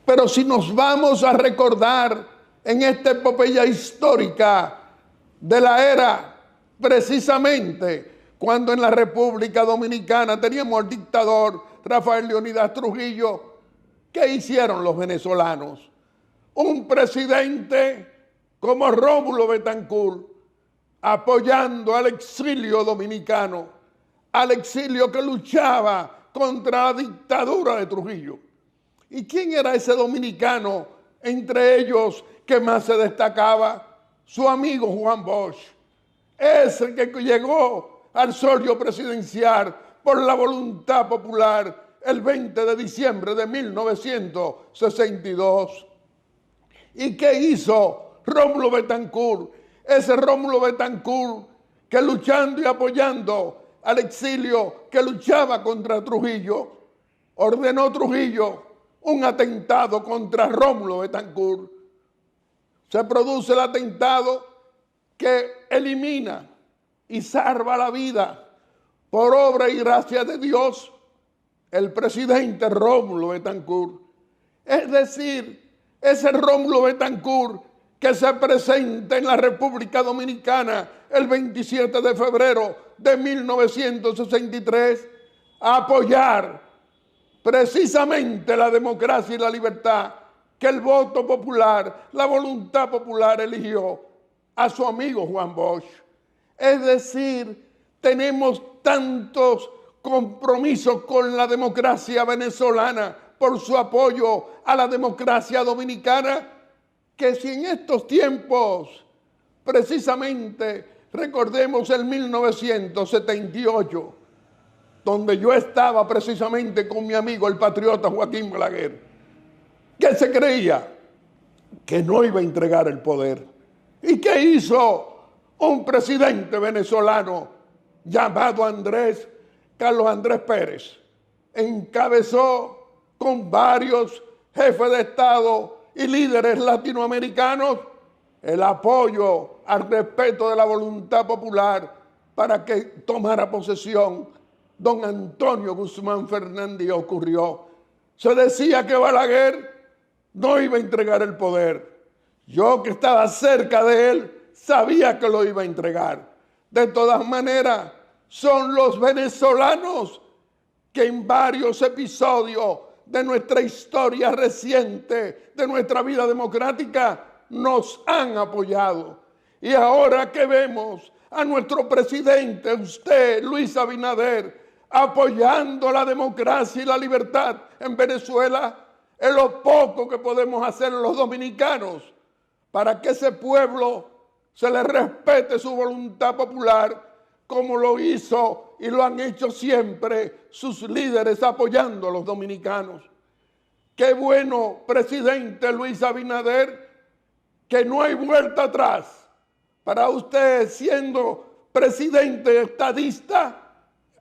Pero si nos vamos a recordar en esta epopeya histórica de la era, precisamente cuando en la República Dominicana teníamos al dictador Rafael Leónidas Trujillo, ¿qué hicieron los venezolanos? Un presidente como Rómulo Betancourt apoyando al exilio dominicano, al exilio que luchaba contra la dictadura de Trujillo. ¿Y quién era ese dominicano entre ellos que más se destacaba? Su amigo Juan Bosch, ese que llegó al solio presidencial por la voluntad popular el 20 de diciembre de 1962. ¿Y qué hizo Rómulo Betancourt? Ese Rómulo Betancourt que luchando y apoyando al exilio que luchaba contra Trujillo, ordenó Trujillo un atentado contra Rómulo Betancourt. Se produce el atentado que elimina y salva la vida, por obra y gracia de Dios, el presidente Rómulo Betancourt. Es decir, ese Rómulo Betancourt que se presenta en la República Dominicana el 27 de febrero de 1963 a apoyar precisamente la democracia y la libertad que el voto popular, la voluntad popular eligió a su amigo Juan Bosch. Es decir, tenemos tantos compromisos con la democracia venezolana por su apoyo a la democracia dominicana, que si en estos tiempos, precisamente, recordemos el 1978, donde yo estaba precisamente con mi amigo el patriota Joaquín Balaguer, que se creía que no iba a entregar el poder. ¿Y qué hizo un presidente venezolano llamado Carlos Andrés Pérez? Encabezó con varios jefes de Estado y líderes latinoamericanos el apoyo al respeto de la voluntad popular para que tomara posesión don Antonio Guzmán Fernández. Y ocurrió. Se decía que Balaguer no iba a entregar el poder. Yo, que estaba cerca de él, sabía que lo iba a entregar. De todas maneras, son los venezolanos que en varios episodios de nuestra historia reciente, de nuestra vida democrática, nos han apoyado. Y ahora que vemos a nuestro presidente, usted, Luis Abinader, apoyando la democracia y la libertad en Venezuela, es lo poco que podemos hacer los dominicanos para que ese pueblo se le respete su voluntad popular, como lo hizo y lo han hecho siempre sus líderes apoyando a los dominicanos. Qué bueno, presidente Luis Abinader, que no hay vuelta atrás. Para usted, siendo presidente estadista,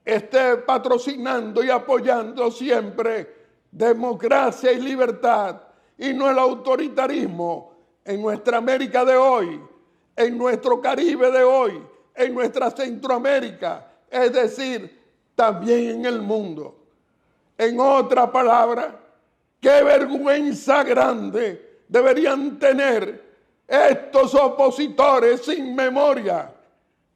esté patrocinando y apoyando siempre democracia y libertad, y no el autoritarismo en nuestra América de hoy, en nuestro Caribe de hoy, en nuestra Centroamérica, es decir, también en el mundo. En otra palabra, qué vergüenza grande deberían tener estos opositores sin memoria.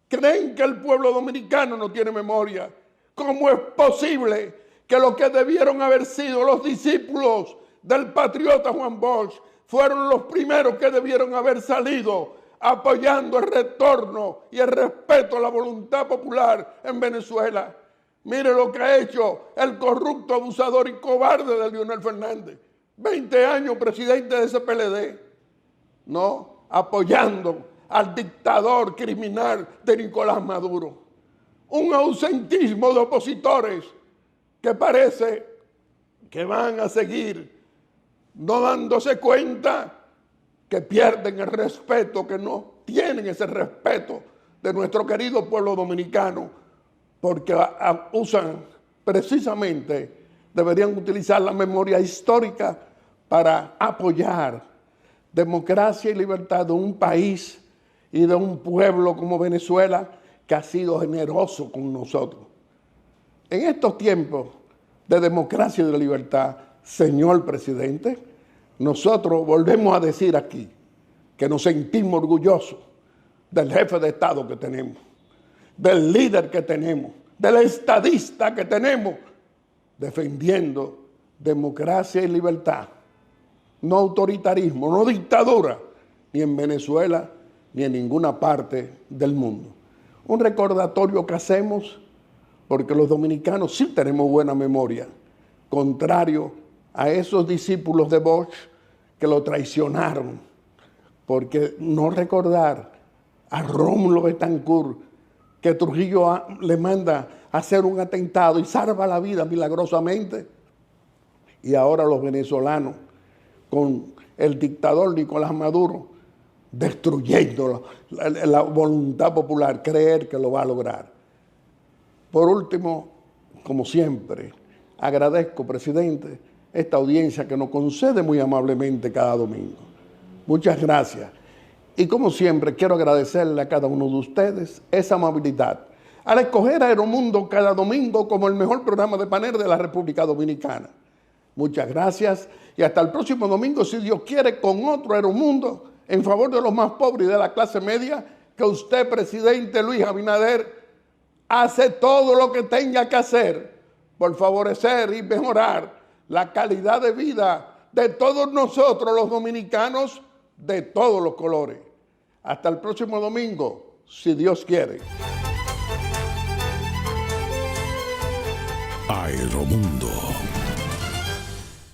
Creen que el pueblo dominicano no tiene memoria. ¿Cómo es posible que los que debieron haber sido los discípulos del patriota Juan Bosch fueron los primeros que debieron haber salido apoyando el retorno y el respeto a la voluntad popular en Venezuela? Mire lo que ha hecho el corrupto, abusador y cobarde de Leonel Fernández. 20 años presidente de ese PLD, ¿no? Apoyando al dictador criminal de Nicolás Maduro. Un ausentismo de opositores que parece que van a seguir no dándose cuenta que pierden el respeto, que no tienen ese respeto de nuestro querido pueblo dominicano, porque usan precisamente, deberían utilizar la memoria histórica para apoyar democracia y libertad de un país y de un pueblo como Venezuela, que ha sido generoso con nosotros. En estos tiempos de democracia y de libertad, señor presidente, nosotros volvemos a decir aquí que nos sentimos orgullosos del jefe de Estado que tenemos, del líder que tenemos, del estadista que tenemos, defendiendo democracia y libertad, no autoritarismo, no dictadura, ni en Venezuela ni en ninguna parte del mundo. Un recordatorio que hacemos porque los dominicanos sí tenemos buena memoria, contrario a esos discípulos de Bosch que lo traicionaron, porque no recordar a Rómulo Betancourt, que Trujillo le manda a hacer un atentado y salva la vida milagrosamente, y ahora los venezolanos con el dictador Nicolás Maduro destruyendo la voluntad popular, creer que lo va a lograr. Por último, como siempre, agradezco, presidente, esta audiencia que nos concede muy amablemente cada domingo. Muchas gracias. Y como siempre, quiero agradecerle a cada uno de ustedes esa amabilidad al escoger a Aeromundo cada domingo como el mejor programa de panel de la República Dominicana. Muchas gracias y hasta el próximo domingo, si Dios quiere, con otro Aeromundo en favor de los más pobres y de la clase media, que usted, presidente Luis Abinader, hace todo lo que tenga que hacer por favorecer y mejorar la calidad de vida de todos nosotros los dominicanos de todos los colores. Hasta el próximo domingo, si Dios quiere. Aeromundo.